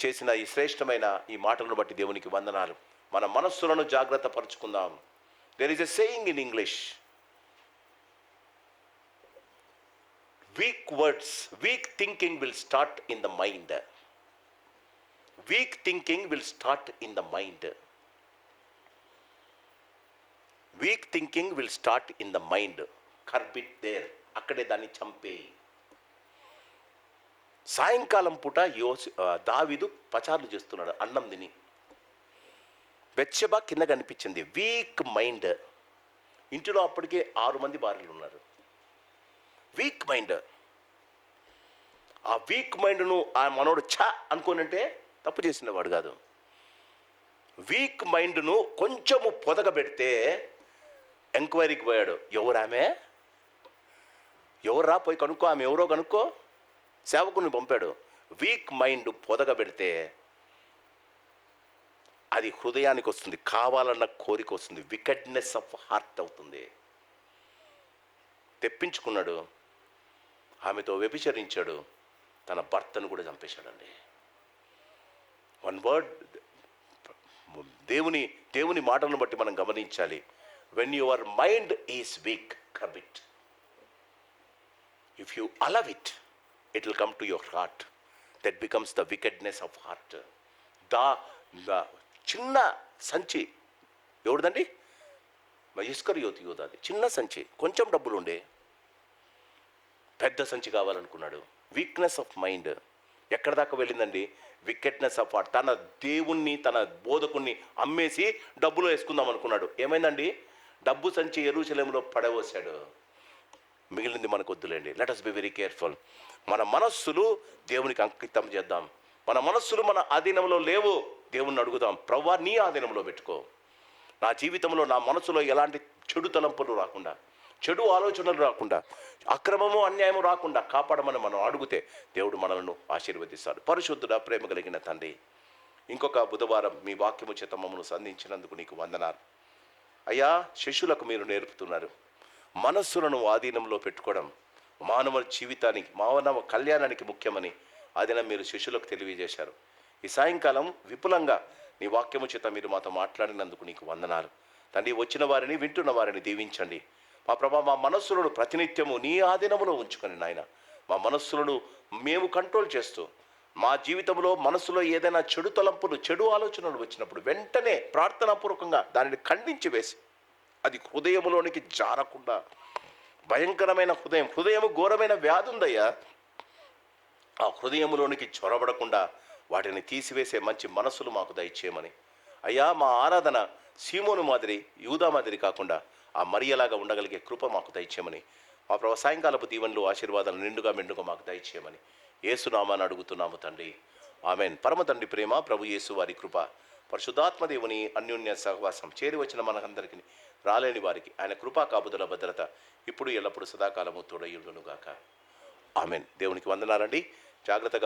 చేసిన ఈ శ్రేష్టమైన ఈ మాటలను బట్టి దేవునికి వందనాలు. మన మనస్సులను జాగ్రత్త పరుచుకుందాం. There is a saying in English, weak thinking will start in the mind. Weak thinking will start in the mind. Weak thinking will start in the mind. Curb it there. అక్కడే దాన్ని చంపేయి. సాయంకాలం పూట దావీదు పచారులు చేస్తున్నాడు అన్నం తిని. బెత్షెబా కింద కనిపించింది. Week mind. ఇంటిలో అప్పటికే 6 మంది భార్యలు ఉన్నారు. Week mind. ఆ వీక్ మైండ్ను ఆ మనోడు అనుకోనంటే తప్పు చేసినవాడు కాదు. వీక్ మైండ్ను కొంచెము పొదగబెడితే ఎంక్వైరీకి పోయాడు. ఎవరామె, ఎవర్రా పోయి కనుక్కో, ఆమె ఎవరో కనుక్కో, సేవకుని పంపాడు. వీక్ మైండ్ పొదగబెడితే అది హృదయానికి వస్తుంది, కావాలన్న కోరిక వస్తుంది, వికెడ్నెస్ ఆఫ్ హార్ట్ అవుతుంది. తెప్పించుకున్నాడు, ఆమెతో వ్యభిచరించాడు, తన భర్తను కూడా చంపేశాడండి. వన్ వర్డ్, దేవుని మాటలను బట్టి మనం గమనించాలి. When your mind is week, curb it. If you allow it, it will come to your heart. That becomes the wickedness of heart. చిన్న సంచి ఎవరిదండి? ఇస్కరియోతు యూదాది. చిన్న సంచి, కొంచెం డబ్బులు ఉండే, పెద్ద సంచి కావాలనుకున్నాడు. వీక్నెస్ ఆఫ్ మైండ్ ఎక్కడ దాకా వెళ్ళిందండి? Wickedness of heart. తన దేవుణ్ణి, తన బోధకుణ్ణి అమ్మేసి డబ్బులో వేసుకుందాం అనుకున్నాడు. ఏమైందండి? డబ్బు సంచి యెరూషలేములో పడవేశాడు. మిగిలింది మనకు వద్దులేండి. Let us be very careful. మన మనస్సులు దేవునికి అంకితం చేద్దాం. మన మనస్సులు మన ఆధీనంలో లేవు. దేవుణ్ణి అడుగుదాం, ప్రభువా నీ ఆధీనంలో పెట్టుకో. నా జీవితంలో, నా మనసులో ఎలాంటి చెడు తలంపులు రాకుండా, చెడు ఆలోచనలు రాకుండా, అక్రమము అన్యాయము రాకుండా కాపాడమని మనం అడిగితే దేవుడు మనలను ఆశీర్వదిస్తాడు. పరిశుద్ధుడా, ప్రేమ కలిగిన తండ్రి, ఇంకొక బుధవారం మీ వాక్యము చేత మమ్మల్ని సంధించినందుకు నీకు వందనాలు అయ్యా. శిష్యులకు మీరు నేర్పుతున్నారు, మనస్సులను ఆధీనంలో పెట్టుకోవడం మానవ జీవితానికి, మానవ కళ్యాణానికి ముఖ్యమని ఆ దినం మీరు శిష్యులకు తెలియజేశారు. ఈ సాయంకాలం విపులంగా నీ వాక్యము చేత మీరు మాతో మాట్లాడినందుకు నీకు వందనాలు తండ్రి. వచ్చిన వారిని, వింటున్న వారిని దీవించండి. మా ప్రభా, మా మనస్సులను ప్రతినిత్యము నీ ఆధీనంలో ఉంచుకొని నాయన, మా మనస్సులను మేము కంట్రోల్ చేస్తూ, మా జీవితంలో మనసులో ఏదైనా చెడు తలంపులు, చెడు ఆలోచనలు వచ్చినప్పుడు వెంటనే ప్రార్థనాపూర్వకంగా దానిని ఖండించి వేసి, అది హృదయంలోనికి జారకుండా, భయంకరమైన హృదయము ఘోరమైన వ్యాధి ఉందయ్యా, ఆ హృదయంలోనికి చొరబడకుండా వాటిని తీసివేసే మంచి మనస్సులు మాకు దయచేయమని అయ్యా. మా ఆరాధన సీమోను మాదిరి, యూదా మాదిరి కాకుండా ఆ మరియలాగా ఉండగలిగే కృప మాకు దయచేయమని, మా ప్రభు సాయంకాలపు దీవెనలు, ఆశీర్వాదాలు నిండుగా మెండుగా మాకు దయచేయమని యేసునామాన్ని అడుగుతున్నాము తండ్రి, ఆమెన్. పరమ తండ్రి ప్రేమ, ప్రభు యేసు వారి కృప, పరిశుద్ధాత్మదేవుని అన్యోన్య సహవాసం, చేరి వచ్చిన మనందరికీ, రాలేని వారికి ఆయన కృపా కాపుదల భద్రత ఇప్పుడు ఎల్లప్పుడు సదాకాలము తోడయ్యుండునుగాక. ఆమెన్. దేవునికి వందనాలండి. జాగ్రత్తగా